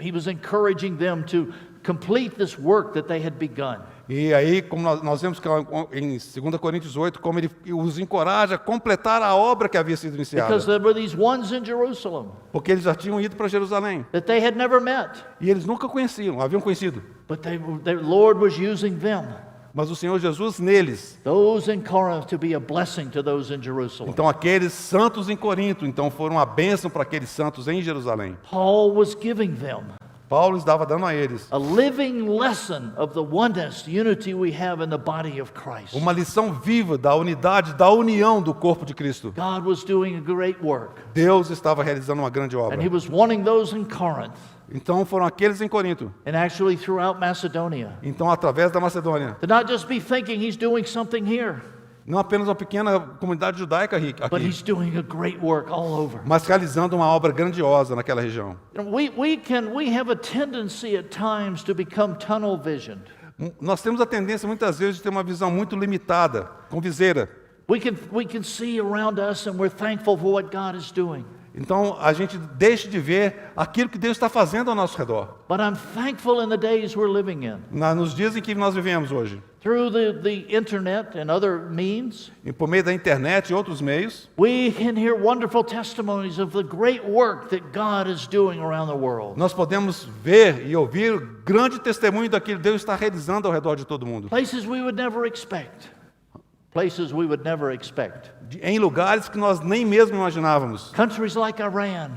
S2: he was encouraging them to complete this work that they had begun.
S1: E aí, como nós vemos que em 2 Coríntios 8, como ele os encoraja a completar a obra que havia sido iniciada.
S2: Because there were these ones in Jerusalem
S1: Porque eles já tinham ido para Jerusalém.
S2: that they had never met,
S1: E eles nunca haviam conhecido.
S2: but the Lord was using them,
S1: Mas o Senhor Jesus neles.
S2: those in Corinth, to be a blessing to those in Jerusalem.
S1: Então aqueles santos em Corinto, então foram uma bênção para aqueles santos em Jerusalém.
S2: Paul was giving them
S1: Paulo estava dando a eles
S2: a living lesson of the oneness, unity we have in the body of Christ.
S1: uma lição viva da unidade, da união do corpo de Cristo.
S2: God was doing a great work,
S1: Deus estava realizando uma grande obra.
S2: and he was wanting those in Corinth,
S1: Então foram aqueles em Corinto.
S2: and actually throughout Macedonia,
S1: Então através da Macedônia,
S2: to not just be thinking he's doing something here,
S1: não apenas uma pequena comunidade judaica
S2: but
S1: aqui,
S2: he's doing a great work all over.
S1: mas realizando uma obra grandiosa naquela região.
S2: We have a tendency at times to become tunnel visioned.
S1: Nós temos a tendência muitas vezes de ter uma visão muito limitada, com viseira.
S2: We can see around us, and we're thankful for what God is doing.
S1: Então a gente deixa de ver aquilo que Deus está fazendo ao nosso redor.
S2: But I'm thankful in the days we're living in.
S1: Nos dias em que nós vivemos hoje,
S2: Through the internet and other means,
S1: e por meio da internet e outros meios,
S2: we can hear wonderful testimonies of the great work that God is doing around the world.
S1: nós podemos ver e ouvir grande testemunho daquilo que Deus está realizando ao redor de todo mundo.
S2: Places we would never expect. Places we would never expect.
S1: Em lugares que nós nem mesmo imaginávamos.
S2: Countries like Iran.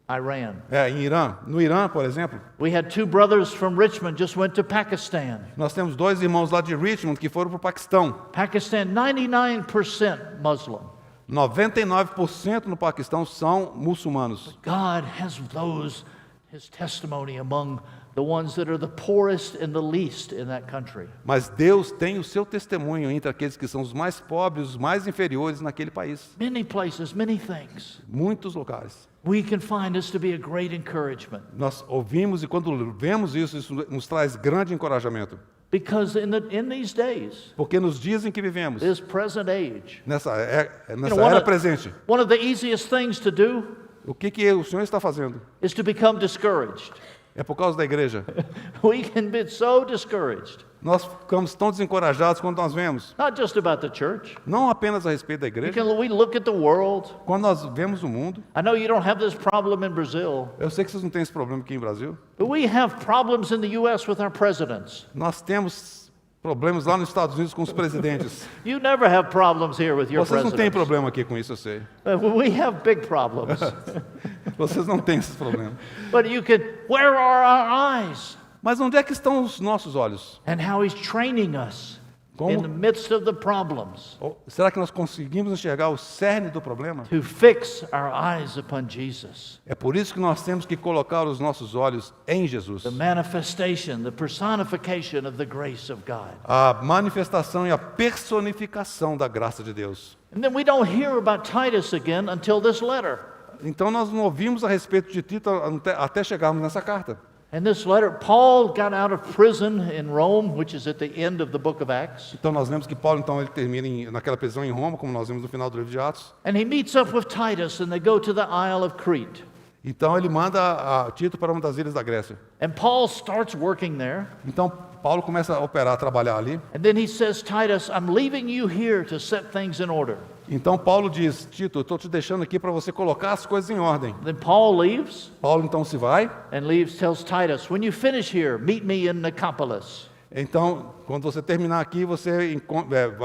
S1: Em Irã. No Irã, por exemplo,
S2: We had two brothers from Richmond just went to Pakistan.
S1: nós temos dois irmãos lá de Richmond que foram para o Paquistão.
S2: Pakistan, 99% Muslim.
S1: 99% no Paquistão são muçulmanos.
S2: God has his testimony among the ones that are the poorest and the least in that country.
S1: Mas Deus tem o seu testemunho entre aqueles que são os mais pobres, os mais inferiores naquele país.
S2: Many places, many things.
S1: Muitos locais.
S2: We can find this to be a great encouragement.
S1: Nós ouvimos e quando vemos isso, isso nos traz grande encorajamento.
S2: Because in these days,
S1: Porque nos dias em que vivemos,
S2: this present age,
S1: nessa
S2: one
S1: era
S2: of-
S1: presente,
S2: one of the easiest things to do
S1: o que o Senhor está fazendo?
S2: is to become discouraged.
S1: É por causa da igreja.
S2: We can be so discouraged,
S1: Nós ficamos tão desencorajados quando nós vemos,
S2: not just about the church.
S1: não apenas a respeito da igreja,
S2: We look at the world.
S1: quando nós vemos o mundo.
S2: I know you don't have this problem in Brazil,
S1: Eu sei que vocês não têm esse problema aqui em Brasil.
S2: but we have problems in the U.S. with our presidents.
S1: Nós temos problemas lá nos Estados Unidos com os presidentes.
S2: You never have problems here with your
S1: Vocês não têm
S2: presidents.
S1: problema aqui com isso, eu sei.
S2: We have big problems.
S1: Vocês não têm esses problemas.
S2: But where are our eyes?
S1: Mas onde é que estão os nossos olhos?
S2: And how he's training us
S1: Como?
S2: in the midst of the problems
S1: Ou será que nós conseguimos enxergar o cerne do problema?
S2: to fix our eyes upon Jesus.
S1: É por isso que nós temos que colocar os nossos olhos em Jesus.
S2: The manifestation, the personification of the grace of God.
S1: A manifestação e a personificação da graça de Deus.
S2: And then we don't hear about Titus again until this letter.
S1: Então nós não ouvimos a respeito de Tito até chegarmos nessa carta.
S2: And this letter, Paul got out of prison in Rome, which is at the end of the book of Acts.
S1: Então nós vemos que Paulo então ele termina naquela prisão em Roma, como nós vemos no final do livro de Atos.
S2: And he meets up with Titus and they go to the Isle of Crete.
S1: Então ele manda a Tito para uma das ilhas da Grécia.
S2: And Paul starts working there.
S1: Então Paulo começa a operar, a trabalhar ali.
S2: And then he says, Titus, I'm leaving you here to set things in order.
S1: Então Paulo diz, Tito, eu estou te deixando aqui para você colocar as coisas em ordem.
S2: Then Paul leaves
S1: Paulo então se vai.
S2: and tells Titus, when you finish here, meet me in Nicopolis.
S1: Então, quando você terminar aqui, você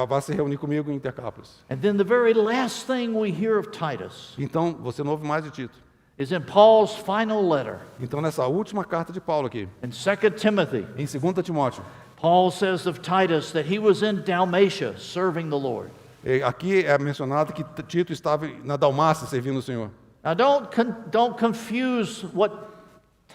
S1: vai se reunir comigo em Intercápolis.
S2: And then the very last thing we hear of Titus
S1: Então, você não ouve mais de Tito.
S2: is in Paul's final letter
S1: Então, nessa última carta de Paulo aqui,
S2: in 2 Timothy.
S1: em 2 Timóteo,
S2: Paul says of Titus that he was in Dalmatia serving the Lord.
S1: aqui é mencionado que Tito estava na Dalmácia servindo o Senhor.
S2: Now don't confuse what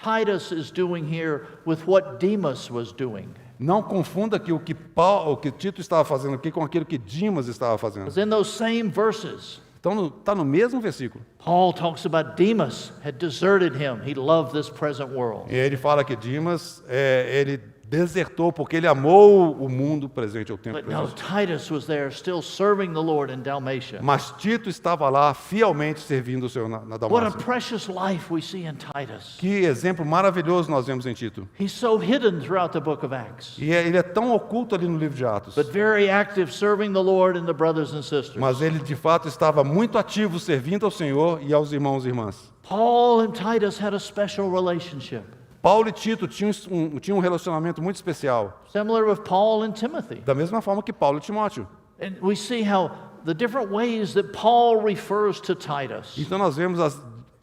S2: Titus is doing here with what Demas was doing.
S1: Não confunda que o que Tito estava fazendo aqui com aquilo que Dimas estava fazendo.
S2: Because in those same verses,
S1: Então, está no mesmo versículo.
S2: Paul talks about Demas had deserted him. He loved this present world.
S1: E ele fala que Dimas, ele desertou porque ele amou o mundo presente, o tempo
S2: But now
S1: presente.
S2: Titus was there still serving the Lord in Dalmatia.
S1: Mas Tito estava lá fielmente servindo o Senhor na
S2: What a
S1: Dalmácia.
S2: precious life we see in Titus.
S1: Que exemplo maravilhoso nós vemos em Tito.
S2: He's so hidden throughout the book of Acts,
S1: E ele é tão oculto ali no livro de Atos.
S2: but very active serving the Lord and the brothers and sisters.
S1: Mas ele de fato estava muito ativo servindo ao Senhor e aos irmãos e irmãs.
S2: Paul and Titus had a special relationship,
S1: Paulo e Tito tinham um relacionamento muito especial.
S2: similar with Paul and Timothy.
S1: Da mesma forma que Paulo e Timóteo.
S2: And we see how the different ways that Paul refers to Titus.
S1: Então nós vemos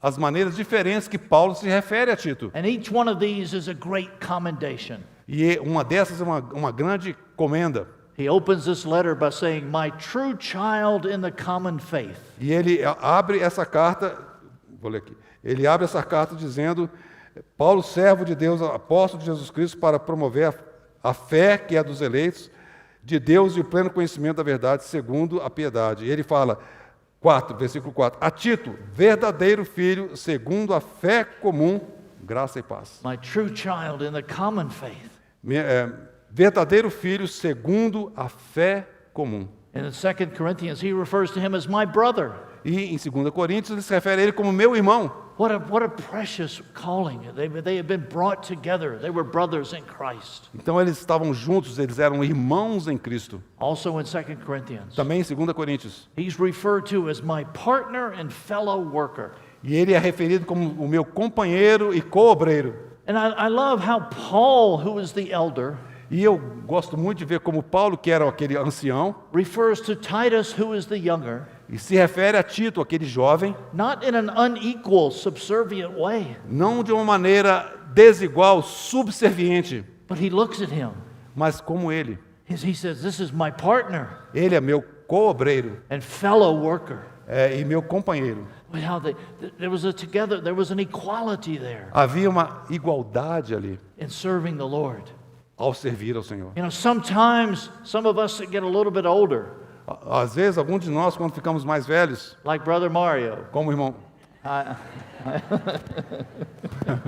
S1: as maneiras diferentes que Paulo se refere a Tito.
S2: And each one of these is a great commendation.
S1: E uma dessas é uma grande comenda.
S2: He opens this letter by saying, "My true child in the common faith."
S1: E ele abre essa carta, vou ler aqui. Ele abre essa carta dizendo: Paulo, servo de Deus, apóstolo de Jesus Cristo, para promover a fé que é dos eleitos, de Deus e o pleno conhecimento da verdade, segundo a piedade. E ele fala, versículo 4, a Tito, verdadeiro filho, segundo a fé comum, graça e paz.
S2: My true child in the common faith.
S1: Verdadeiro filho, segundo a fé comum.
S2: And in 2 Corinthians, he refers to him as my brother.
S1: E em 2 Coríntios, ele se refere a ele como meu irmão.
S2: What a precious calling. They had been brought together. They were brothers in Christ.
S1: Então eles estavam juntos, eles eram irmãos em Cristo.
S2: Also in 2 Corinthians,
S1: Também em 2 Coríntios.
S2: he's referred to as my partner and fellow worker.
S1: E ele é referido como o meu companheiro e co-obreiro.
S2: And I love how Paul, who is the elder,
S1: E eu gosto muito de ver como Paulo, que era aquele ancião,
S2: refers to Titus, who is the younger,
S1: e se refere a Tito, aquele jovem,
S2: not in an unequal, subservient way,
S1: não de uma maneira desigual, subserviente,
S2: but he looks at him.
S1: mas como ele.
S2: He says, "This is my partner
S1: Ele é meu co-obreiro
S2: and fellow worker."
S1: e meu companheiro.
S2: But how there was an equality there
S1: Havia uma igualdade ali
S2: in serving the Lord.
S1: ao servir ao Senhor.
S2: You know, sometimes some of us that get a little bit older,
S1: Às vezes, alguns de nós, quando ficamos mais velhos,
S2: like Brother Mario.
S1: como o irmão,
S2: I,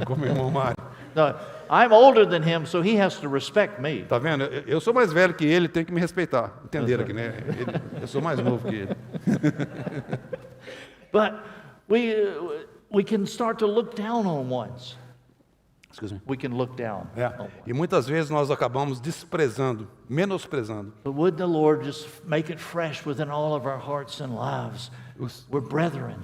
S1: como o irmão Mário,
S2: no, I'm older than him, so he has to respect me.
S1: tá vendo? Eu sou mais velho que ele, tem que me respeitar. Entenderam aqui, né? Eu sou mais novo que ele.
S2: But we can start to look down on ones.
S1: Excuse me.
S2: We can look down.
S1: É. E muitas vezes nós acabamos desprezando, menosprezando.
S2: But would the Lord just make it fresh within all of our hearts and lives? We're brethren.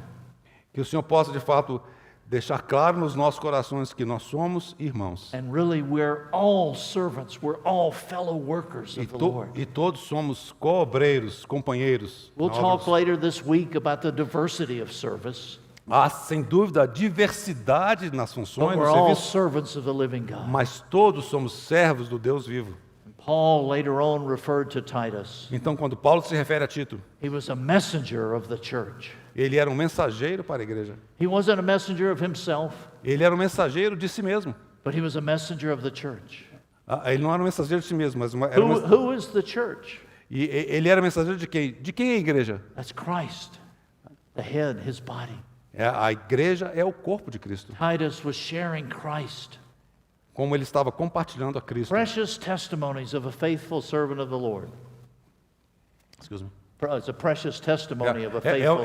S1: Que o Senhor possa, de fato, deixar claro nos nossos corações que nós somos irmãos.
S2: And really, we're all servants. We're all fellow workers of the Lord.
S1: E todos somos co-obreiros, companheiros.
S2: We'll
S1: na obra
S2: talk
S1: do Senhor.
S2: later this week about the diversity of service.
S1: Há, sem dúvida, diversidade nas
S2: But
S1: funções do
S2: we're all
S1: serviço,
S2: servants of the living God.
S1: mas todos somos servos do Deus vivo.
S2: Paul later on referred to Titus.
S1: Então, quando Paulo se refere a Tito,
S2: He was a messenger of the church.
S1: ele era um mensageiro para a igreja.
S2: He wasn't a messenger of himself,
S1: Ele era um mensageiro de si mesmo.
S2: but he was a messenger of the church.
S1: Ele não era um mensageiro de si mesmo, mas era
S2: Who is the church?
S1: e ele era mensageiro de quem? De quem é a igreja?
S2: That's Christ, the head, his body.
S1: A igreja é o corpo de Cristo.
S2: Titus was sharing Christ.
S1: Como ele estava compartilhando a Cristo.
S2: Precious testimonies of a faithful servant of the Lord.
S1: Excuse me.
S2: It's a precious testimony of a faithful.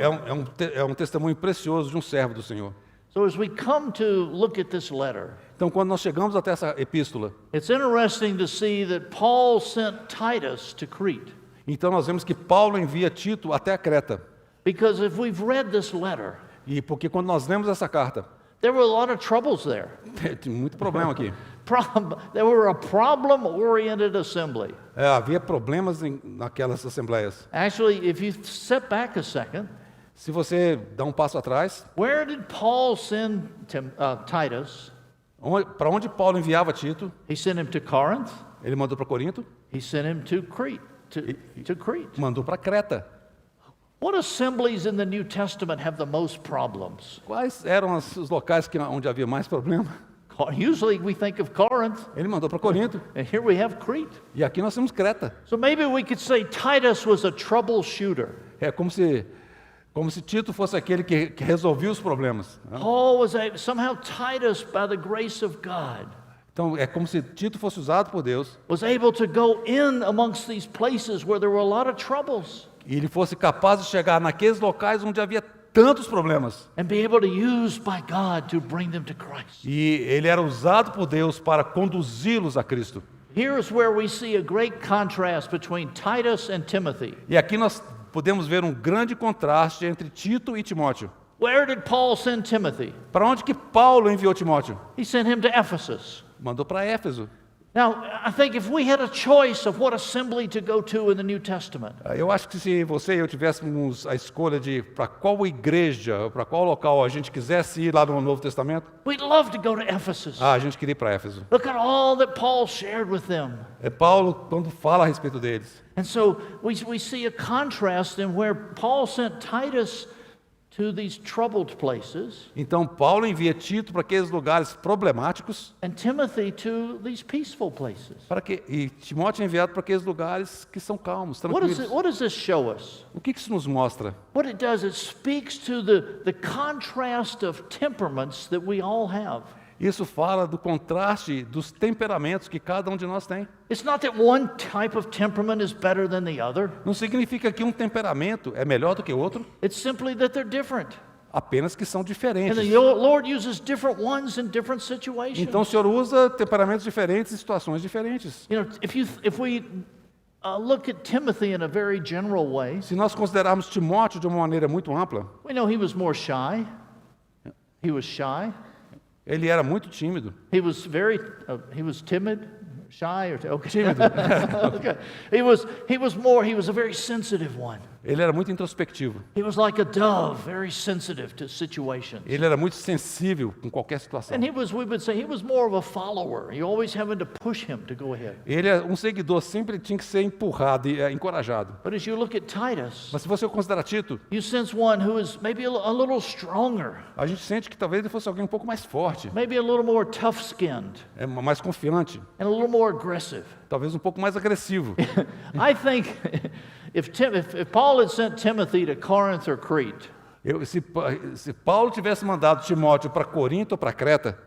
S1: É um testemunho precioso de um servo do Senhor.
S2: So as we come to look at this letter,
S1: Então, quando nós chegamos até essa epístola,
S2: it's interesting to see that Paul sent Titus to Crete.
S1: então nós vemos que Paulo envia Tito até a Creta.
S2: Because if we've read this letter,
S1: E porque quando nós lemos essa carta,
S2: there were a lot of troubles there.
S1: tem muito problema aqui.
S2: They were a problem-oriented assembly.
S1: Havia problemas naquelas assembleias.
S2: Actually, if you step back a second,
S1: Se você dá um passo atrás,
S2: where did Paul send Titus?
S1: para onde Paulo enviava Tito?
S2: He sent him to Corinth.
S1: Ele mandou para Corinto,
S2: He sent him to Crete. To Crete.
S1: mandou para Creta.
S2: What assemblies in the New Testament have the most problems?
S1: Quais eram os locais onde havia mais problema?
S2: Usually we think of Corinth,
S1: Ele mandou para Corinto.
S2: and here we have Crete.
S1: E aqui nós temos Creta.
S2: So maybe we could say Titus was a troubleshooter.
S1: É como se Tito fosse aquele que resolvia os problemas, né?
S2: Paul was somehow Titus, by the grace of God,
S1: Então é como se Tito fosse usado por Deus
S2: was able to go in amongst these places where there were a lot of troubles
S1: e ele fosse capaz de chegar naqueles locais onde havia tantos problemas.
S2: and be able to use by God to bring them to Christ.
S1: E ele era usado por Deus para conduzi-los a Cristo.
S2: Here's where we see a great contrast between Titus and Timothy.
S1: E aqui nós podemos ver um grande contraste entre Tito e Timóteo.
S2: Where did Paul send Timothy?
S1: Para onde que Paulo enviou Timóteo?
S2: He sent him to Ephesus.
S1: Mandou para Éfeso.
S2: Now, I think if we had a choice of what assembly to go to in the New Testament,
S1: Eu acho que se você e eu tivéssemos a escolha de para qual igreja, para qual local a gente quisesse ir lá no Novo Testamento,
S2: we'd love to go to Ephesus.
S1: a gente queria ir para Éfeso.
S2: Look at all that Paul shared with them.
S1: É Paulo quando fala a respeito deles.
S2: And so we see a contrast in where Paul sent Titus to these troubled places
S1: Então Paulo envia Tito para aqueles lugares problemáticos,
S2: and Timothy to these peaceful places.
S1: e Timóteo é enviado para aqueles lugares que são calmos, tranquilos.
S2: What does this show us?
S1: O que isso nos mostra?
S2: What it does, it speaks to the contrast of temperaments that we all have.
S1: Isso fala do contraste dos temperamentos que cada um de nós tem.
S2: It's not that one type of temperament is better than the other.
S1: Não significa que um temperamento é melhor do que o outro,
S2: It's simply that they're different.
S1: apenas que são
S2: And
S1: diferentes.
S2: the Lord uses different ones in different situations.
S1: Então o Senhor usa temperamentos diferentes em situações diferentes.
S2: You know, if we look at Timothy in a very general way,
S1: Se nós considerarmos Timóteo de uma maneira muito ampla,
S2: we know he was more shy. He was shy.
S1: ele era muito tímido.
S2: He was timid, shy, or okay.
S1: Tímido.
S2: Okay. He was a very sensitive one.
S1: Ele era muito introspectivo.
S2: He was like a dove, very sensitive to situations.
S1: Ele era muito sensível com qualquer situação.
S2: And we would say, he was more of a follower. You always having to push him to go ahead.
S1: Ele, um seguidor, sempre tinha que ser empurrado e encorajado.
S2: But as you look at Titus,
S1: Mas se você considerar Tito,
S2: you sense one who is maybe a little stronger,
S1: a gente sente que talvez ele fosse alguém um pouco mais forte,
S2: maybe a little more tough-skinned,
S1: mais confiante,
S2: and a little more aggressive.
S1: talvez um pouco mais agressivo.
S2: I think if Paul had sent Timothy to Corinth or Crete,
S1: Se Paulo tivesse mandado Timóteo para Corinto ou para Creta,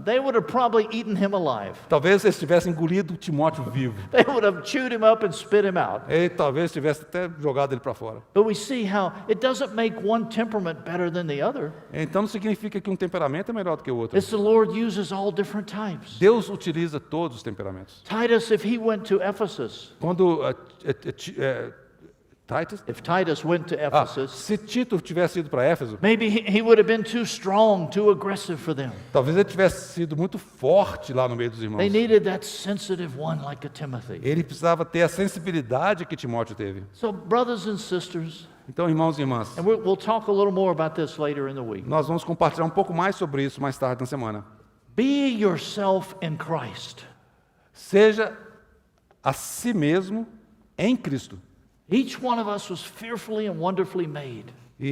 S2: they would have probably eaten him alive.
S1: talvez eles tivessem engolido Timóteo vivo.
S2: They would have chewed him up and spit him out.
S1: E talvez tivesse até jogado ele para fora.
S2: But we see how it doesn't make one temperament better than the other.
S1: Então não significa que um temperamento é melhor do que o outro.
S2: It's the Lord uses all different types.
S1: Deus utiliza todos os temperamentos.
S2: Titus, if he went to Ephesus,
S1: Quando Titus,
S2: if Titus went to Ephesus,
S1: se Tito tivesse ido para Éfeso,
S2: maybe he would have been too strong, too aggressive for them.
S1: talvez ele tivesse sido muito forte lá no meio dos irmãos.
S2: They needed that sensitive one like a Timothy.
S1: Ele precisava ter a sensibilidade que Timóteo teve.
S2: So, brothers and sisters,
S1: Então, irmãos e irmãs,
S2: and we'll talk a little more about this later in the week.
S1: nós vamos compartilhar um pouco mais sobre isso mais tarde na semana.
S2: Be yourself in Christ.
S1: Seja a si mesmo em Cristo.
S2: Each one of us was fearfully and wonderfully made.
S1: E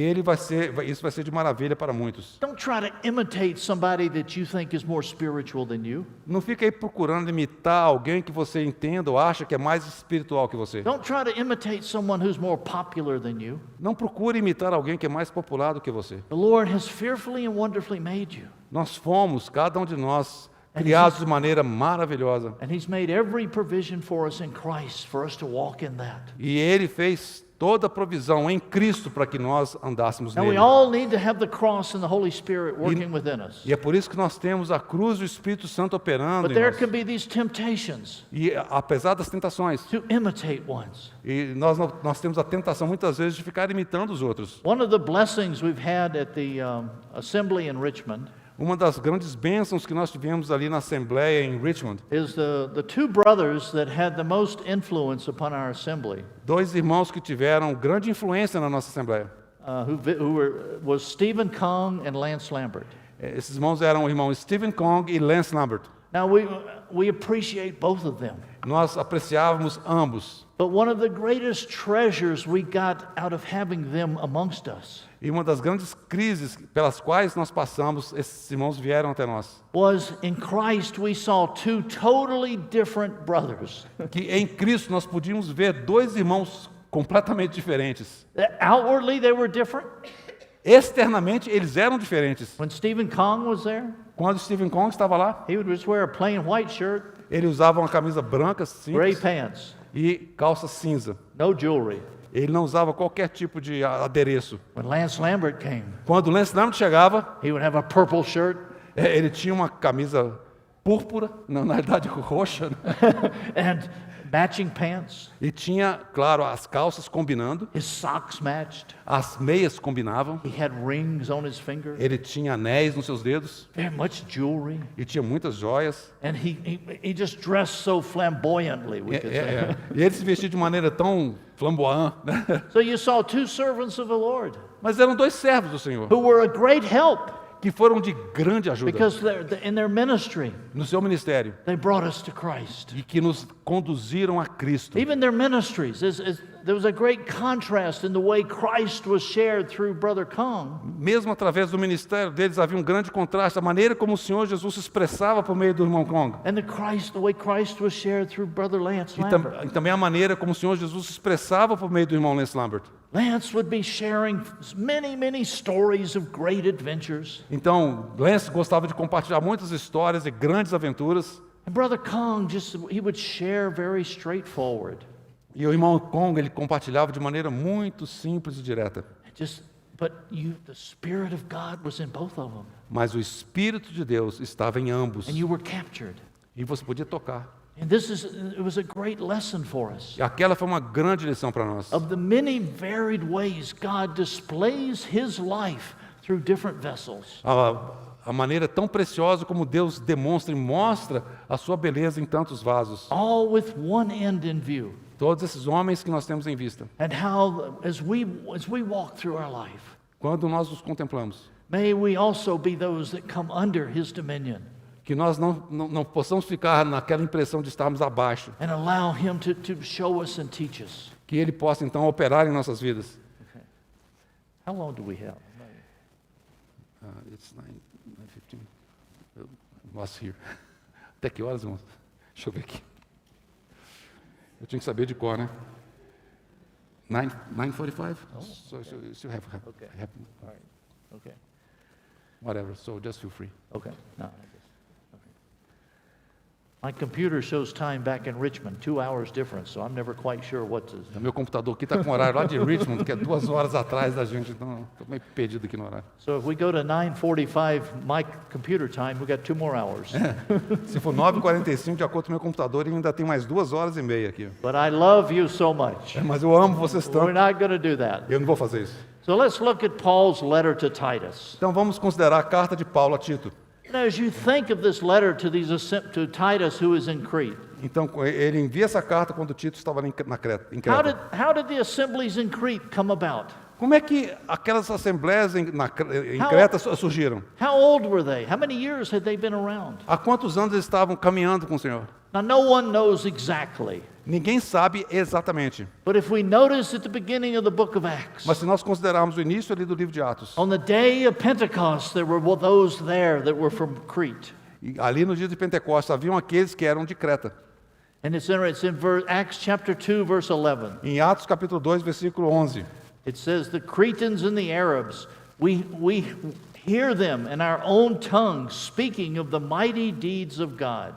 S1: isso vai ser de maravilha para muitos.
S2: Don't try to imitate somebody that you think is more spiritual than you.
S1: Não fica aí procurando imitar alguém que você entenda ou acha que é mais espiritual que você.
S2: Don't try to imitate someone who's more popular than you.
S1: Não procure imitar alguém que é mais popular do que você.
S2: The Lord has fearfully and wonderfully made you.
S1: Nós fomos, cada um de nós, criados de maneira maravilhosa.
S2: And He's made every provision for us in Christ for us to walk in that.
S1: E Ele fez toda a provisão em Cristo para que nós andássemos
S2: Now we
S1: nele.
S2: all need to have the cross and the Holy Spirit working within us.
S1: E é por isso que nós temos a cruz e o Espírito Santo operando
S2: But
S1: em
S2: there
S1: nós.
S2: can be these temptations
S1: E apesar das tentações,
S2: to imitate ones.
S1: e nós temos a tentação muitas vezes de ficar imitando os outros.
S2: One of the blessings we've had at the assembly in Richmond
S1: Uma das grandes bênçãos que nós tivemos ali na Assembleia em Richmond,
S2: is the two brothers that had the most influence upon our assembly,
S1: dois irmãos que tiveram grande influência na nossa Assembleia.
S2: was Stephen Kong and Lance Lambert.
S1: Esses irmãos eram o irmão Stephen Kong e Lance Lambert.
S2: Now we appreciate both of them.
S1: Nós apreciávamos ambos.
S2: But one of the greatest treasures we got out of having them amongst us
S1: E uma das grandes crises pelas quais nós passamos, esses irmãos vieram até nós.
S2: was in Christ we saw two totally different brothers.
S1: Que em Cristo nós podíamos ver dois irmãos completamente diferentes.
S2: Outwardly they were different.
S1: Externamente eles eram diferentes.
S2: When Stephen Kong was there,
S1: Quando Stephen Kong estava lá,
S2: he would just wear a plain white shirt,
S1: ele usava uma camisa branca
S2: gray
S1: simples
S2: pants,
S1: e calça cinza.
S2: no jewelry.
S1: Ele não usava qualquer tipo de adereço.
S2: When Lance Lambert came,
S1: Quando Lance Lambert chegava,
S2: he would have a purple shirt
S1: ele tinha uma camisa púrpura, não, na verdade roxa, né?
S2: and matching pants.
S1: E tinha, claro, as calças combinando,
S2: His socks matched.
S1: as meias combinavam,
S2: He had rings on his finger,
S1: ele tinha anéis nos seus dedos
S2: very much jewelry.
S1: e tinha muitas joias.
S2: And he just dressed so flamboyantly, we could say.
S1: E ele se vestia de maneira tão flamboyante, né?
S2: So you saw two servants of the Lord
S1: Mas eram dois servos do Senhor,
S2: who were a great help
S1: que foram de grande ajuda
S2: because in their ministry,
S1: no seu ministério
S2: they brought us to Christ.
S1: e que nos conduziram a Cristo.
S2: Even their ministries, there was a great contrast in the way Christ was shared through Brother Kong.
S1: Mesmo através do ministério deles havia um grande contraste, a maneira como o Senhor Jesus se expressava por meio do irmão Kong.
S2: And the way Christ was shared through Brother Lance Lambert.
S1: E também a maneira como o Senhor Jesus se expressava por meio do irmão Lance Lambert.
S2: Lance would be sharing many stories of great adventures.
S1: Então, Lance gostava de compartilhar muitas histórias e grandes aventuras.
S2: And Brother Kong he would share very straightforward.
S1: E o irmão Kong, ele compartilhava de maneira muito simples e direta.
S2: But the Spirit of God was in both of them.
S1: Mas o Espírito de Deus estava em ambos.
S2: And you were captured.
S1: E você podia tocar.
S2: And it was a great lesson for us.
S1: E aquela foi uma grande lição para nós.
S2: Of the many varied ways God displays His life through different vessels.
S1: A maneira tão preciosa como Deus demonstra e mostra a sua beleza em tantos vasos.
S2: All with one end in view.
S1: Todos esses homens que nós temos em vista.
S2: And how, as we walk through our life,
S1: Quando nós nos contemplamos,
S2: may we also be those that come under His dominion
S1: que nós não possamos ficar naquela impressão de estarmos abaixo.
S2: and allow Him to show us and teach us.
S1: Que Ele possa então operar em nossas vidas.
S2: Okay. How long do we have?
S1: It's 9:15. Was here. Até que horas, irmãos? Deixa eu ver aqui. Eu tinha que saber de cor, né? 9:45? So you have
S2: Okay. All right. Okay.
S1: whatever. So just feel free.
S2: Okay. No. Okay. My computer shows time back in Richmond, 2 hours difference, so I'm never quite sure what to.
S1: O meu computador aqui está com horário lá de Richmond, que é 2 horas atrás da gente, então estou meio perdido aqui no horário.
S2: So if we go to 9:45 my computer time, we got 2 more hours.
S1: Se for 9:45, de acordo com o meu computador, ele ainda tem mais 2 horas e meia aqui.
S2: But I love you so much.
S1: Mas eu amo vocês
S2: We're
S1: tanto,
S2: not going to do that.
S1: eu não vou fazer isso.
S2: So let's look at Paul's letter to Titus.
S1: Então vamos considerar a carta de Paulo a Tito.
S2: Now, as you think of this letter to Titus, who is in Crete,
S1: Então ele envia essa carta quando Tito estava em Creta.
S2: how did the assemblies in Crete come about?
S1: Como é que aquelas assembleias em Creta surgiram?
S2: How old were they? How many years had they been around?
S1: Há quantos anos eles estavam caminhando com o Senhor?
S2: Now, no one knows exactly.
S1: Ninguém sabe exatamente.
S2: But if we notice at the beginning of the book of Acts,
S1: Mas se nós considerarmos o início ali do livro de Atos,
S2: on the day of Pentecost, there were those there that were from Crete.
S1: e ali no dia de Pentecostes haviam aqueles que eram de Creta.
S2: And it's in Acts chapter 2, verse 11.
S1: Em Atos capítulo 2, versículo 11.
S2: It says, the Cretans and the Arabs, hear them in our own tongues, speaking of the mighty deeds of God.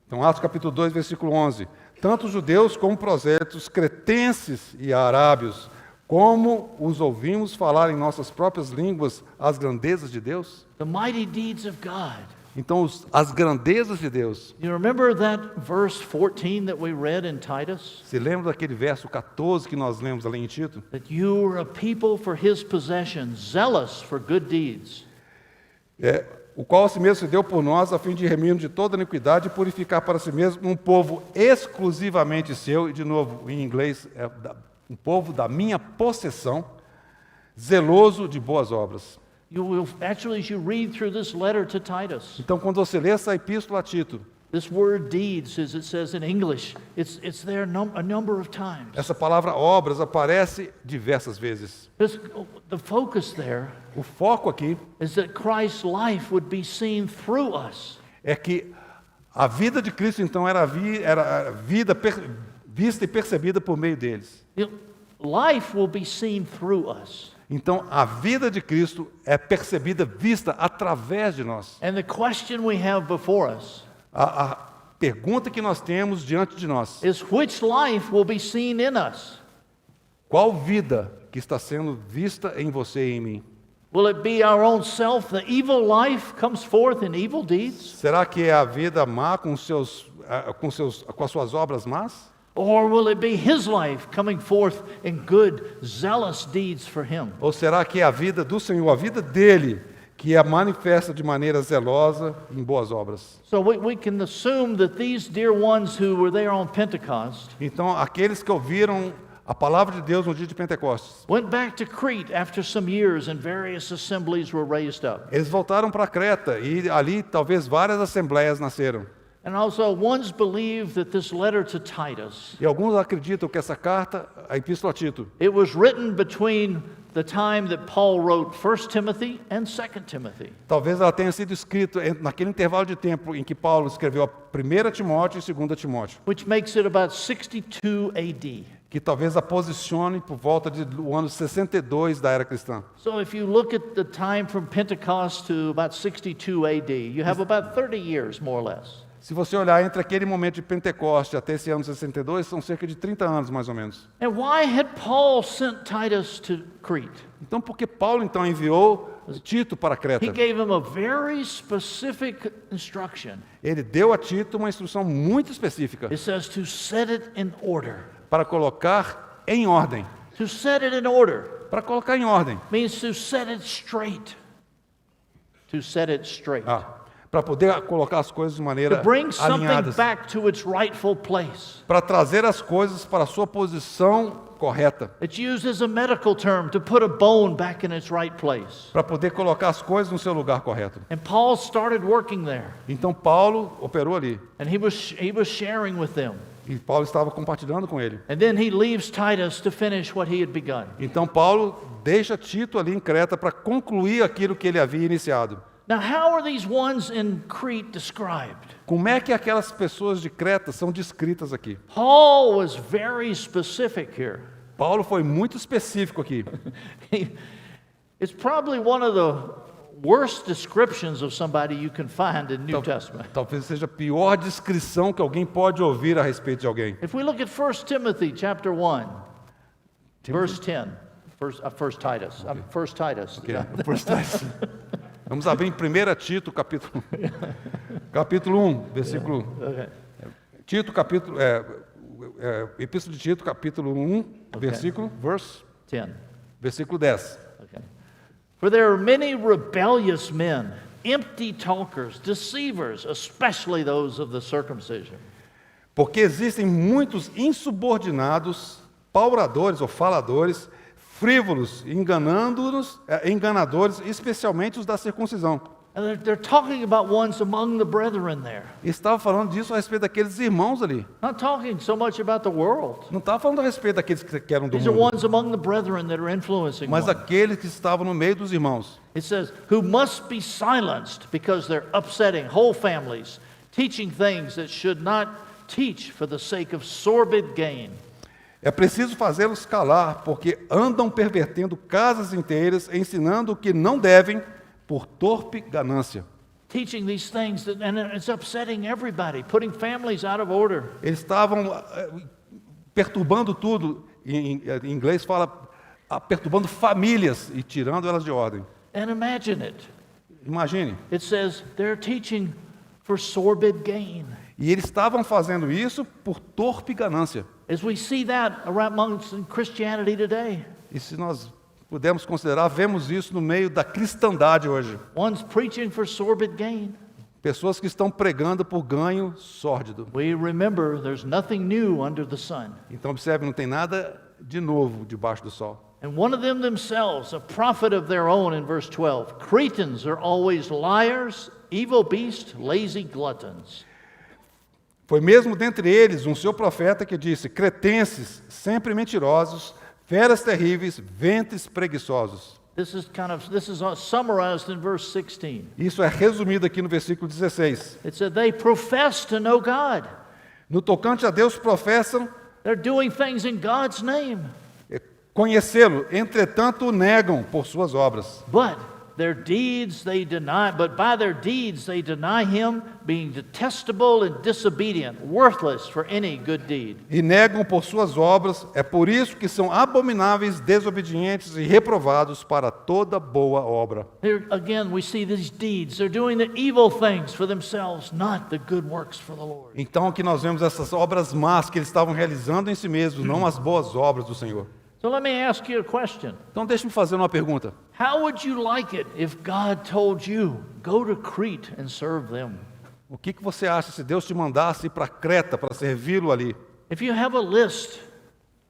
S1: Então, Atos capítulo 2, versículo 11. Tanto os judeus como prosélitos, cretenses e arábios, como os ouvimos falar em nossas próprias línguas as grandezas de Deus?
S2: The mighty deeds of God.
S1: Então, as grandezas de Deus.
S2: You remember that verse 14 that we read in Titus?
S1: Se lembra daquele verso 14 que nós lemos ali em Tito?
S2: That you are a people for his possession, zealous for good deeds.
S1: O qual a si mesmo se deu por nós, a fim de remir-nos de toda iniquidade e purificar para si mesmo um povo exclusivamente seu, e de novo, em inglês, um povo da minha possessão, zeloso de boas obras.
S2: You will actually, as you read through this letter to Titus,
S1: Então, quando você lê essa epístola a Tito,
S2: this word deeds, as it says in English, it's there a number of times.
S1: essa palavra obras aparece diversas vezes.
S2: The focus there
S1: O foco aqui
S2: is that Christ's life would be seen through us.
S1: é que a vida de Cristo, então, era vista e percebida por meio deles.
S2: Life will be seen through us.
S1: Então, a vida de Cristo é percebida, vista através de nós.
S2: And the question we have before us
S1: A pergunta que nós temos diante de nós:
S2: is which life will be seen in us?
S1: qual vida que está sendo vista em você e em mim?
S2: Will it be our own self, the evil life comes forth in evil deeds?
S1: Será que é a vida má com as suas obras más?
S2: Or will it be his life coming forth in good, zealous deeds for him?
S1: Ou será que é a vida do Senhor, a vida dele, que é manifesta de maneira zelosa em boas obras?
S2: So we can assume that these dear ones who were there on Pentecost
S1: Então, aqueles que ouviram a palavra de Deus no dia de Pentecostes,
S2: went back to Crete after some years and various assemblies were raised up.
S1: eles voltaram para Creta e ali talvez várias assembleias nasceram.
S2: And also, ones believe that this letter to Titus,
S1: E alguns acreditam que essa carta, a epístola a Tito,
S2: it was written between the time that Paul wrote 1 Timothy and 2 Timothy.
S1: talvez ela tenha sido escrita naquele intervalo de tempo em que Paulo escreveu a 1 Timóteo e 2 Timóteo,
S2: Which makes it about 62 AD.
S1: que talvez a posicione por volta do ano 62 da era cristã.
S2: So if you look at the time from Pentecost to about 62 AD, you have about 30 years, more or less.
S1: Se você olhar entre aquele momento de Pentecoste até esse ano 62, são cerca de 30 anos, mais ou menos.
S2: And why had Paul sent Titus to Crete?
S1: Então, por que Paulo, então, enviou Tito para Creta?
S2: He gave him a very specific instruction.
S1: Ele deu a Tito uma instrução muito específica
S2: It says to set it in order.
S1: para colocar em ordem.
S2: To set it in order
S1: Para colocar em ordem.
S2: means to set it straight. To set it straight.
S1: Para poder colocar as coisas de
S2: To
S1: maneira
S2: bring something
S1: alinhadas.
S2: back to its rightful place.
S1: Para trazer as coisas para a sua posição correta.
S2: It's used as a medical term to put a bone back in its right place.
S1: Para poder colocar as coisas no seu lugar correto.
S2: And Paul started working there.
S1: Então, Paulo operou ali.
S2: And he was sharing with them.
S1: E Paulo estava compartilhando com ele.
S2: And then he leaves Titus to finish what he had begun.
S1: Então, Paulo deixa Tito ali em Creta para concluir aquilo que ele havia iniciado.
S2: Now, how are these ones in Crete described?
S1: Como é que aquelas pessoas de Creta são descritas aqui?
S2: Paul was very specific here.
S1: Paulo foi muito específico aqui.
S2: It's probably one of the worst descriptions of somebody you can find in New Testament.
S1: Talvez seja a pior descrição que alguém pode ouvir a respeito de alguém.
S2: If we look at 1 Timothy chapter 1, verse 10, first Titus, First Titus.
S1: Okay. Vamos abrir em 1 Tito, capítulo 1, versículo...
S2: Okay.
S1: Tito, Epístola de Tito, capítulo 1, versículo, versículo 10.
S2: Okay. For there are many rebellious men, empty talkers, deceivers, especially those of the circumcision.
S1: Porque existem muitos insubordinados, pauradores ou faladores, frívolos, enganadores, especialmente os da circuncisão.
S2: And they're talking about ones among the brethren there.
S1: Estava falando disso a respeito daqueles irmãos ali.
S2: Not talking so much about the world.
S1: Não estava falando a respeito daqueles que eram do
S2: These are
S1: mundo,
S2: ones among the brethren that are influencing
S1: mas
S2: one.
S1: aqueles que estavam no meio dos irmãos.
S2: It says, who must be silenced because they're upsetting whole families, teaching things that should not teach for the sake of sordid gain.
S1: É preciso fazê-los calar, porque andam pervertendo casas inteiras, ensinando o que não devem, por torpe ganância.
S2: Teaching these things, and it's upsetting everybody, putting families out of order.
S1: Eles estavam perturbando tudo, em inglês fala perturbando famílias e tirando elas de ordem.
S2: And imagine it.
S1: Imagine.
S2: It says they're teaching for sordid gain.
S1: E eles estavam fazendo isso por torpe ganância.
S2: As we see that around amongst Christianity today.
S1: E se nós pudermos considerar, vemos isso no meio da cristandade hoje.
S2: One's preaching for sordid gain.
S1: Pessoas que estão pregando por ganho sórdido.
S2: We remember there's nothing new under the sun.
S1: Então observe, não tem nada de novo debaixo do sol.
S2: And one of them themselves, a prophet of their own in verse 12, Cretans are always liars, evil beasts, lazy gluttons.
S1: Foi mesmo dentre eles um seu profeta que disse: cretenses, sempre mentirosos, feras terríveis, ventres preguiçosos.
S2: This is summarized in verse 16.
S1: Isso é resumido aqui no versículo 16.
S2: It said they profess to know God.
S1: No tocante a Deus professam
S2: They're doing things in God's name.
S1: conhecê-lo, entretanto o negam por suas obras.
S2: But by their deeds they deny him, being detestable and disobedient, worthless for any good deed.
S1: E negam por suas obras, é por isso que são abomináveis, desobedientes e reprovados para toda boa obra.
S2: Here again we see these deeds. They're doing the evil things for themselves, not the good works for the Lord.
S1: Então aqui nós vemos essas obras más que eles estavam realizando em si mesmos, não as boas obras do Senhor.
S2: So let me ask you a question.
S1: Então deixe-me fazer uma pergunta.
S2: How would you like it if God told you, go to Crete and serve them?
S1: O que você acha se Deus te mandasse ir para Creta para servi-lo ali?
S2: If you have a list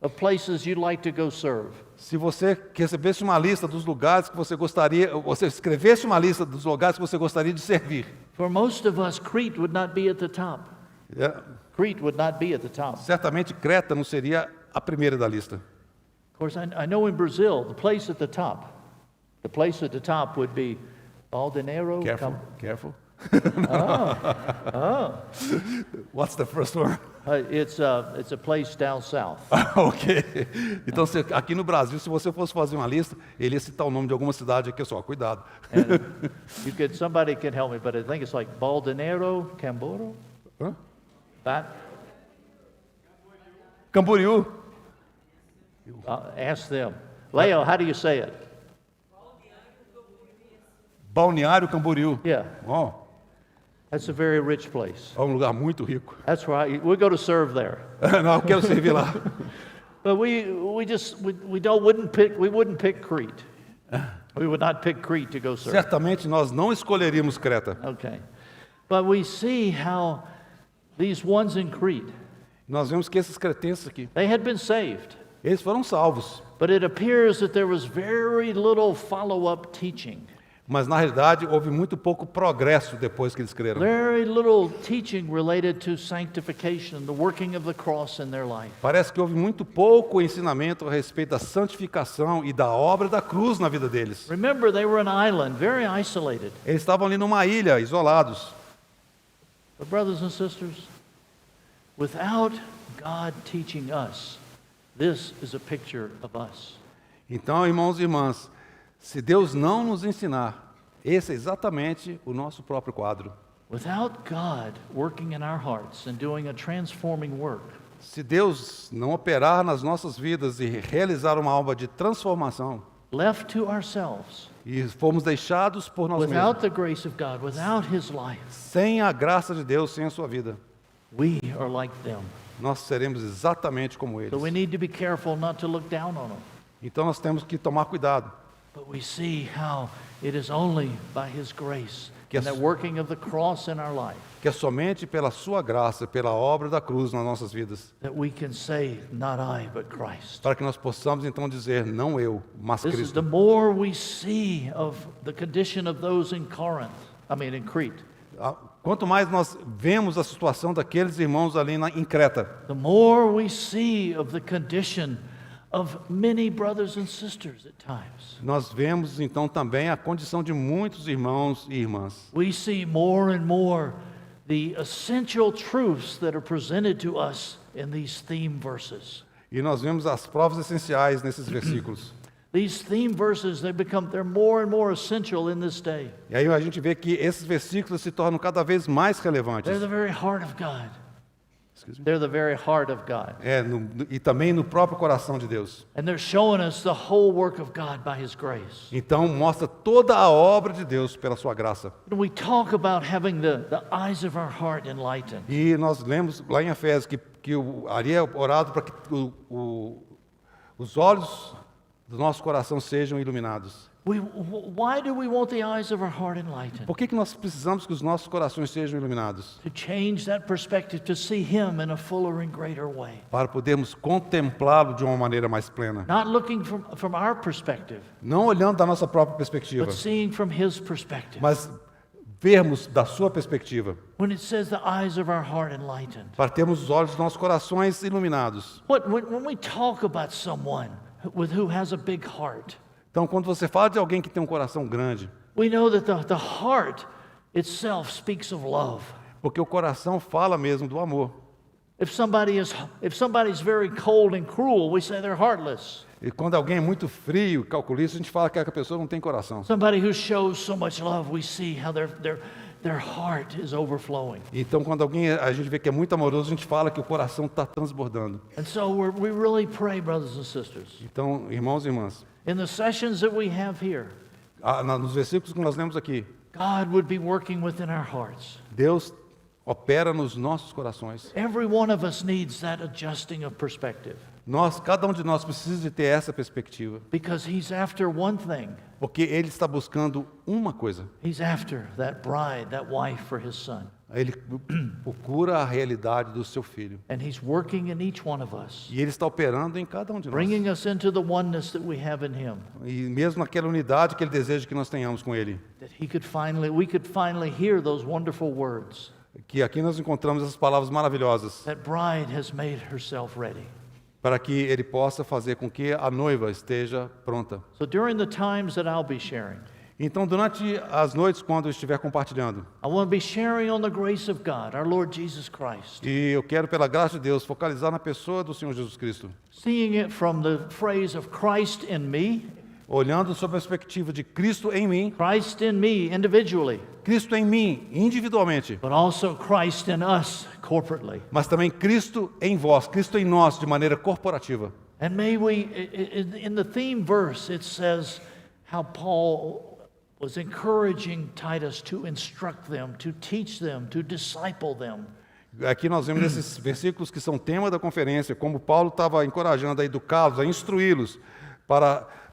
S2: of places you'd like to go serve.
S1: Se você recebesse uma lista dos lugares que você gostaria, você escrevesse uma lista dos lugares que você gostaria de servir.
S2: For most of us, Crete would not be at the top. Crete would not be at the top.
S1: Certamente Creta não seria a primeira da lista.
S2: Of course, I know in Brazil, the place at the top would be Balneário.
S1: Careful.
S2: Oh.
S1: What's the first one?
S2: It's a place down south.
S1: Ok. Então, aqui no Brasil, se você fosse fazer uma lista, ele ia citar o nome de alguma cidade aqui só. Cuidado.
S2: Somebody can help me, but I think it's like Balneário, Camboriú.
S1: Hã?
S2: That.
S1: Camboriú.
S2: Ask them. Leo, how do you say it?
S1: Balneário Camboriú.
S2: Yeah.
S1: Oh,
S2: That's a very rich place.
S1: é um lugar muito rico.
S2: That's right. We go to serve there.
S1: Não, eu quero servir lá.
S2: But we wouldn't pick Crete. We would not pick Crete to go serve.
S1: Certamente nós não escolheríamos Creta.
S2: Okay. But we see how these ones in Crete,
S1: Nós vemos que esses cretenses aqui,
S2: they had been saved.
S1: eles foram salvos.
S2: But it appears that there was very little follow-up teaching.
S1: Mas na realidade houve muito pouco progresso depois que eles creram.
S2: Very little teaching related to sanctification, the working of the cross in their life.
S1: Parece que houve muito pouco ensinamento a respeito da santificação e da obra da cruz na vida deles.
S2: Remember, they were an island, very isolated.
S1: Eles estavam ali numa ilha, isolados.
S2: But brothers and sisters, without God teaching us, this is a picture of us.
S1: Então, irmãos e irmãs, se Deus não nos ensinar, esse é exatamente o nosso próprio quadro.
S2: Without God working in our hearts and doing a transforming work,
S1: Se Deus não operar nas nossas vidas e realizar uma obra de transformação,
S2: left to ourselves,
S1: e fomos deixados por nós
S2: without
S1: mesmos,
S2: the grace of God, without His life,
S1: sem a graça de Deus, sem a sua vida,
S2: we are like them.
S1: nós seremos exatamente como
S2: So we
S1: eles.
S2: need to be careful not to look down on them.
S1: Então nós temos que tomar cuidado.
S2: But we see how it is only by His grace
S1: Yes.
S2: and the working of the cross in our life
S1: Que é somente pela sua graça, pela obra da cruz nas nossas vidas,
S2: that we can say, not I, but Christ.
S1: para que nós possamos então dizer, não eu, mas
S2: This is
S1: Cristo.
S2: the more we see of the condition of those in in Crete,
S1: Quanto mais nós vemos a situação daqueles irmãos ali em Creta,
S2: the more we see of the condition of many brothers and sisters at times.
S1: nós vemos então também a condição de muitos irmãos e irmãs.
S2: We see more and more the essential truths that are presented to us in these theme verses.
S1: E nós vemos as provas essenciais nesses versículos.
S2: These theme verses, they're more and more essential in this day.
S1: E aí a gente vê que esses versículos se tornam cada vez mais relevantes.
S2: They're the very heart of God.
S1: Excuse me.
S2: They're the very heart of God.
S1: E também no próprio coração de Deus.
S2: And they're showing us the whole work of God by His grace.
S1: Então mostra toda a obra de Deus pela sua graça.
S2: When we talk about having the eyes of our heart enlightened,
S1: E nós lemos lá em Efésios que haria orado para que os olhos do nosso coração sejam iluminados.
S2: why do we want the eyes of our heart enlightened?
S1: Por que nós precisamos que os nossos corações sejam iluminados?
S2: To change that perspective, to see Him in a fuller and greater way.
S1: Para podermos contemplá-lo de uma maneira mais plena.
S2: Not looking from our perspective,
S1: Não olhando da nossa própria perspectiva,
S2: but seeing from His perspective.
S1: mas vermos da sua perspectiva.
S2: When it says the eyes of our heart enlightened,
S1: Para termos os olhos dos nossos corações iluminados.
S2: when we talk about someone who has a big heart,
S1: Então, quando você fala de alguém que tem um coração grande,
S2: we know that the heart itself speaks of love.
S1: porque o coração fala mesmo do amor.
S2: If somebody's very cold and cruel, we say they're heartless.
S1: E quando alguém é muito frio, calculista, a gente fala que a pessoa não tem coração.
S2: Somebody who shows so much love, we see how their heart is overflowing.
S1: Então, quando a gente vê que é muito amoroso, a gente fala que o coração está transbordando.
S2: And so we really pray, brothers and sisters,
S1: Então, irmãos e irmãs,
S2: in the sessions that we have here,
S1: nos versículos que nós lemos aqui,
S2: God would be working within our hearts.
S1: Deus opera nos nossos corações.
S2: Every one of us needs that adjusting of perspective,
S1: Cada um de nós precisa de ter essa perspectiva,
S2: because He's after one thing.
S1: porque Ele está buscando uma coisa.
S2: He's after that bride, that wife for His Son.
S1: Ele procura a realidade do seu filho.
S2: And He's working in each one of us,
S1: E Ele está operando em cada um de nós.
S2: bringing us into the oneness that we have in Him,
S1: E mesmo naquela unidade que Ele deseja que nós tenhamos com Ele.
S2: that we could finally hear those wonderful words.
S1: Que aqui nós encontramos essas palavras maravilhosas.
S2: That bride has made herself ready.
S1: Para que Ele possa fazer com que a noiva esteja pronta.
S2: So during the times that I'll be sharing,
S1: Então, durante as noites, quando eu estiver compartilhando,
S2: I want to be sharing on the grace of God, our Lord Jesus Christ,
S1: e eu quero, pela graça de Deus, focalizar na pessoa do Senhor Jesus Cristo,
S2: seeing it from the phrase of Christ in me,
S1: olhando sob a perspectiva de Cristo em mim,
S2: Christ in me individually,
S1: Cristo em mim individualmente,
S2: but also Christ in us corporately.
S1: mas também Cristo em vós, Cristo em nós de maneira corporativa.
S2: And may we, in the theme verse, it says how Paul was encouraging Titus to instruct them, to teach them, to disciple them.
S1: Aqui nós vemos esses versículos que são tema da conferência, como Paulo estava encorajando a educá-los, a instruí-los,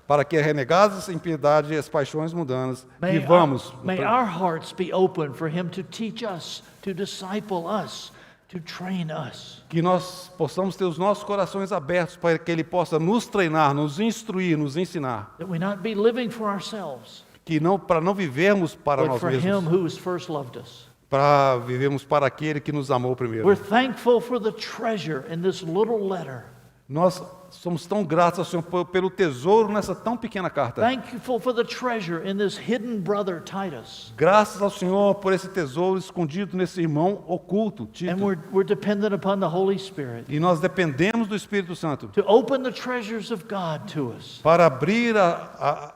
S1: para que renegados a impiedade e as paixões mundanas, vivamos.
S2: May our hearts be open for Him to teach us, to disciple us, to train us.
S1: Que nós possamos ter os nossos corações abertos para que Ele possa nos treinar, nos instruir, nos ensinar.
S2: That we not be living for ourselves,
S1: Para não vivermos para
S2: but
S1: nós
S2: for Him
S1: mesmos,
S2: who has first loved us.
S1: para vivermos para aquele que nos amou primeiro.
S2: We're thankful for the treasure in this little letter.
S1: Nós somos tão gratos ao Senhor pelo tesouro nessa tão pequena carta.
S2: Thankful for the treasure in this hidden brother Titus.
S1: Graças ao Senhor por esse tesouro escondido nesse irmão oculto, Tito.
S2: And we're dependent upon the Holy Spirit
S1: E nós dependemos do Espírito Santo
S2: to open the treasures of God to us,
S1: para abrir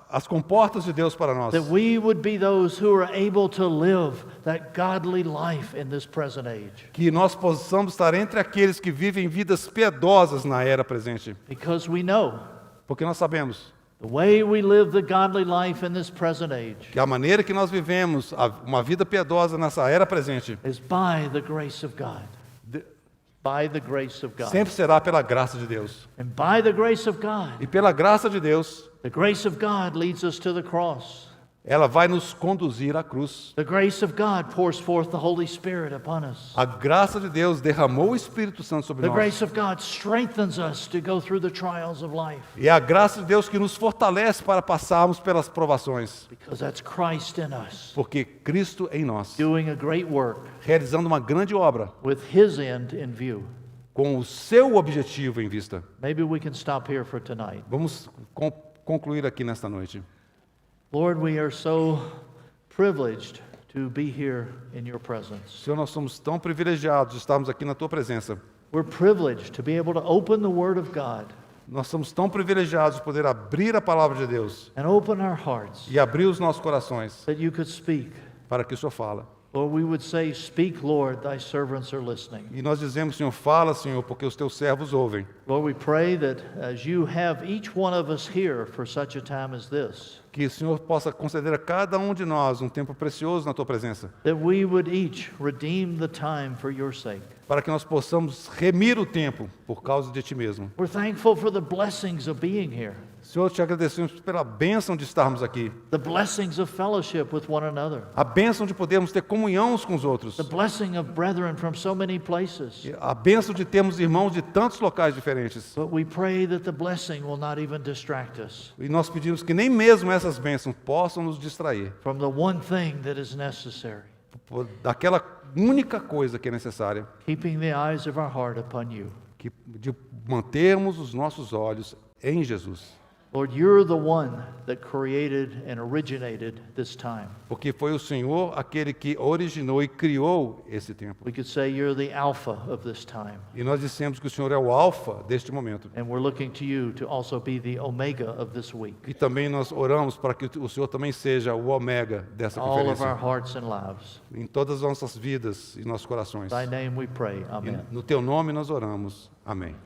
S1: as comportas de Deus para nós.
S2: that we would be those who are able to live that godly life in this present age.
S1: Que nós possamos estar entre aqueles que vivem vidas piedosas na era presente.
S2: Because we know
S1: Porque nós sabemos
S2: the way we live the godly life in this present age
S1: que a maneira que nós vivemos uma vida piedosa nessa era presente
S2: is by the grace of God. By the grace of God.
S1: sempre será pela graça de Deus.
S2: And by the grace of God,
S1: E pela graça de Deus,
S2: the grace of God leads us to the cross.
S1: ela vai nos conduzir à cruz.
S2: The grace of God pours forth the Holy Spirit upon us.
S1: A graça de Deus derramou o Espírito Santo sobre
S2: The
S1: nós.
S2: grace of God strengthens us to go through the trials of life,
S1: E é a graça de Deus que nos fortalece para passarmos pelas provações.
S2: because that's Christ in us,
S1: Porque Cristo em nós,
S2: doing a great work
S1: realizando uma grande obra,
S2: with His end in view.
S1: com o seu objetivo em vista.
S2: Maybe we can stop here for tonight.
S1: Vamos concluir aqui nesta noite.
S2: Lord, we are so privileged to be here in your presence.
S1: Senhor, nós somos tão privilegiados de estarmos aqui na Tua presença.
S2: We're privileged to be able to open the Word of God
S1: Nós somos tão privilegiados de poder abrir a palavra de Deus
S2: and open our hearts
S1: e abrir os nossos corações
S2: that you could speak.
S1: para que o Senhor fala.
S2: Lord, we would say, speak, Lord, thy servants are listening.
S1: E nós dizemos, Senhor, fala, Senhor, porque os teus servos ouvem.
S2: Lord, we pray that as you have each one of us here for such a time as this,
S1: Que o Senhor possa conceder a cada um de nós um tempo precioso na tua presença,
S2: that we would each redeem the time for your sake.
S1: para que nós possamos remir o tempo por causa de ti mesmo.
S2: We're thankful for the blessings of being here,
S1: Senhor, te agradecemos pela bênção de estarmos aqui,
S2: the blessings of fellowship with one another,
S1: a bênção de podermos ter comunhão uns com os outros,
S2: the blessing of brethren from so many places.
S1: a bênção de termos irmãos de tantos locais diferentes.
S2: But we pray that the blessing will not even distract us
S1: E nós pedimos que nem mesmo essas bênçãos possam nos distrair
S2: from the one thing that is necessary,
S1: daquela única coisa que é necessária,
S2: keeping the eyes of our heart upon you.
S1: de mantermos os nossos olhos em Jesus.
S2: Lord, you're the one that created and originated this time.
S1: Porque foi o Senhor aquele que originou e criou esse tempo.
S2: We could say you're the Alpha of this time.
S1: E nós dissemos que o Senhor é o alfa deste momento.
S2: And we're looking to you to also be the Omega of this week.
S1: E também nós oramos para que o Senhor também seja o ômega dessa
S2: All of our
S1: conferência.
S2: hearts and lives.
S1: Em todas as nossas vidas e nossos corações.
S2: Thy name we pray.
S1: E
S2: Amen.
S1: no teu nome nós oramos. Amém.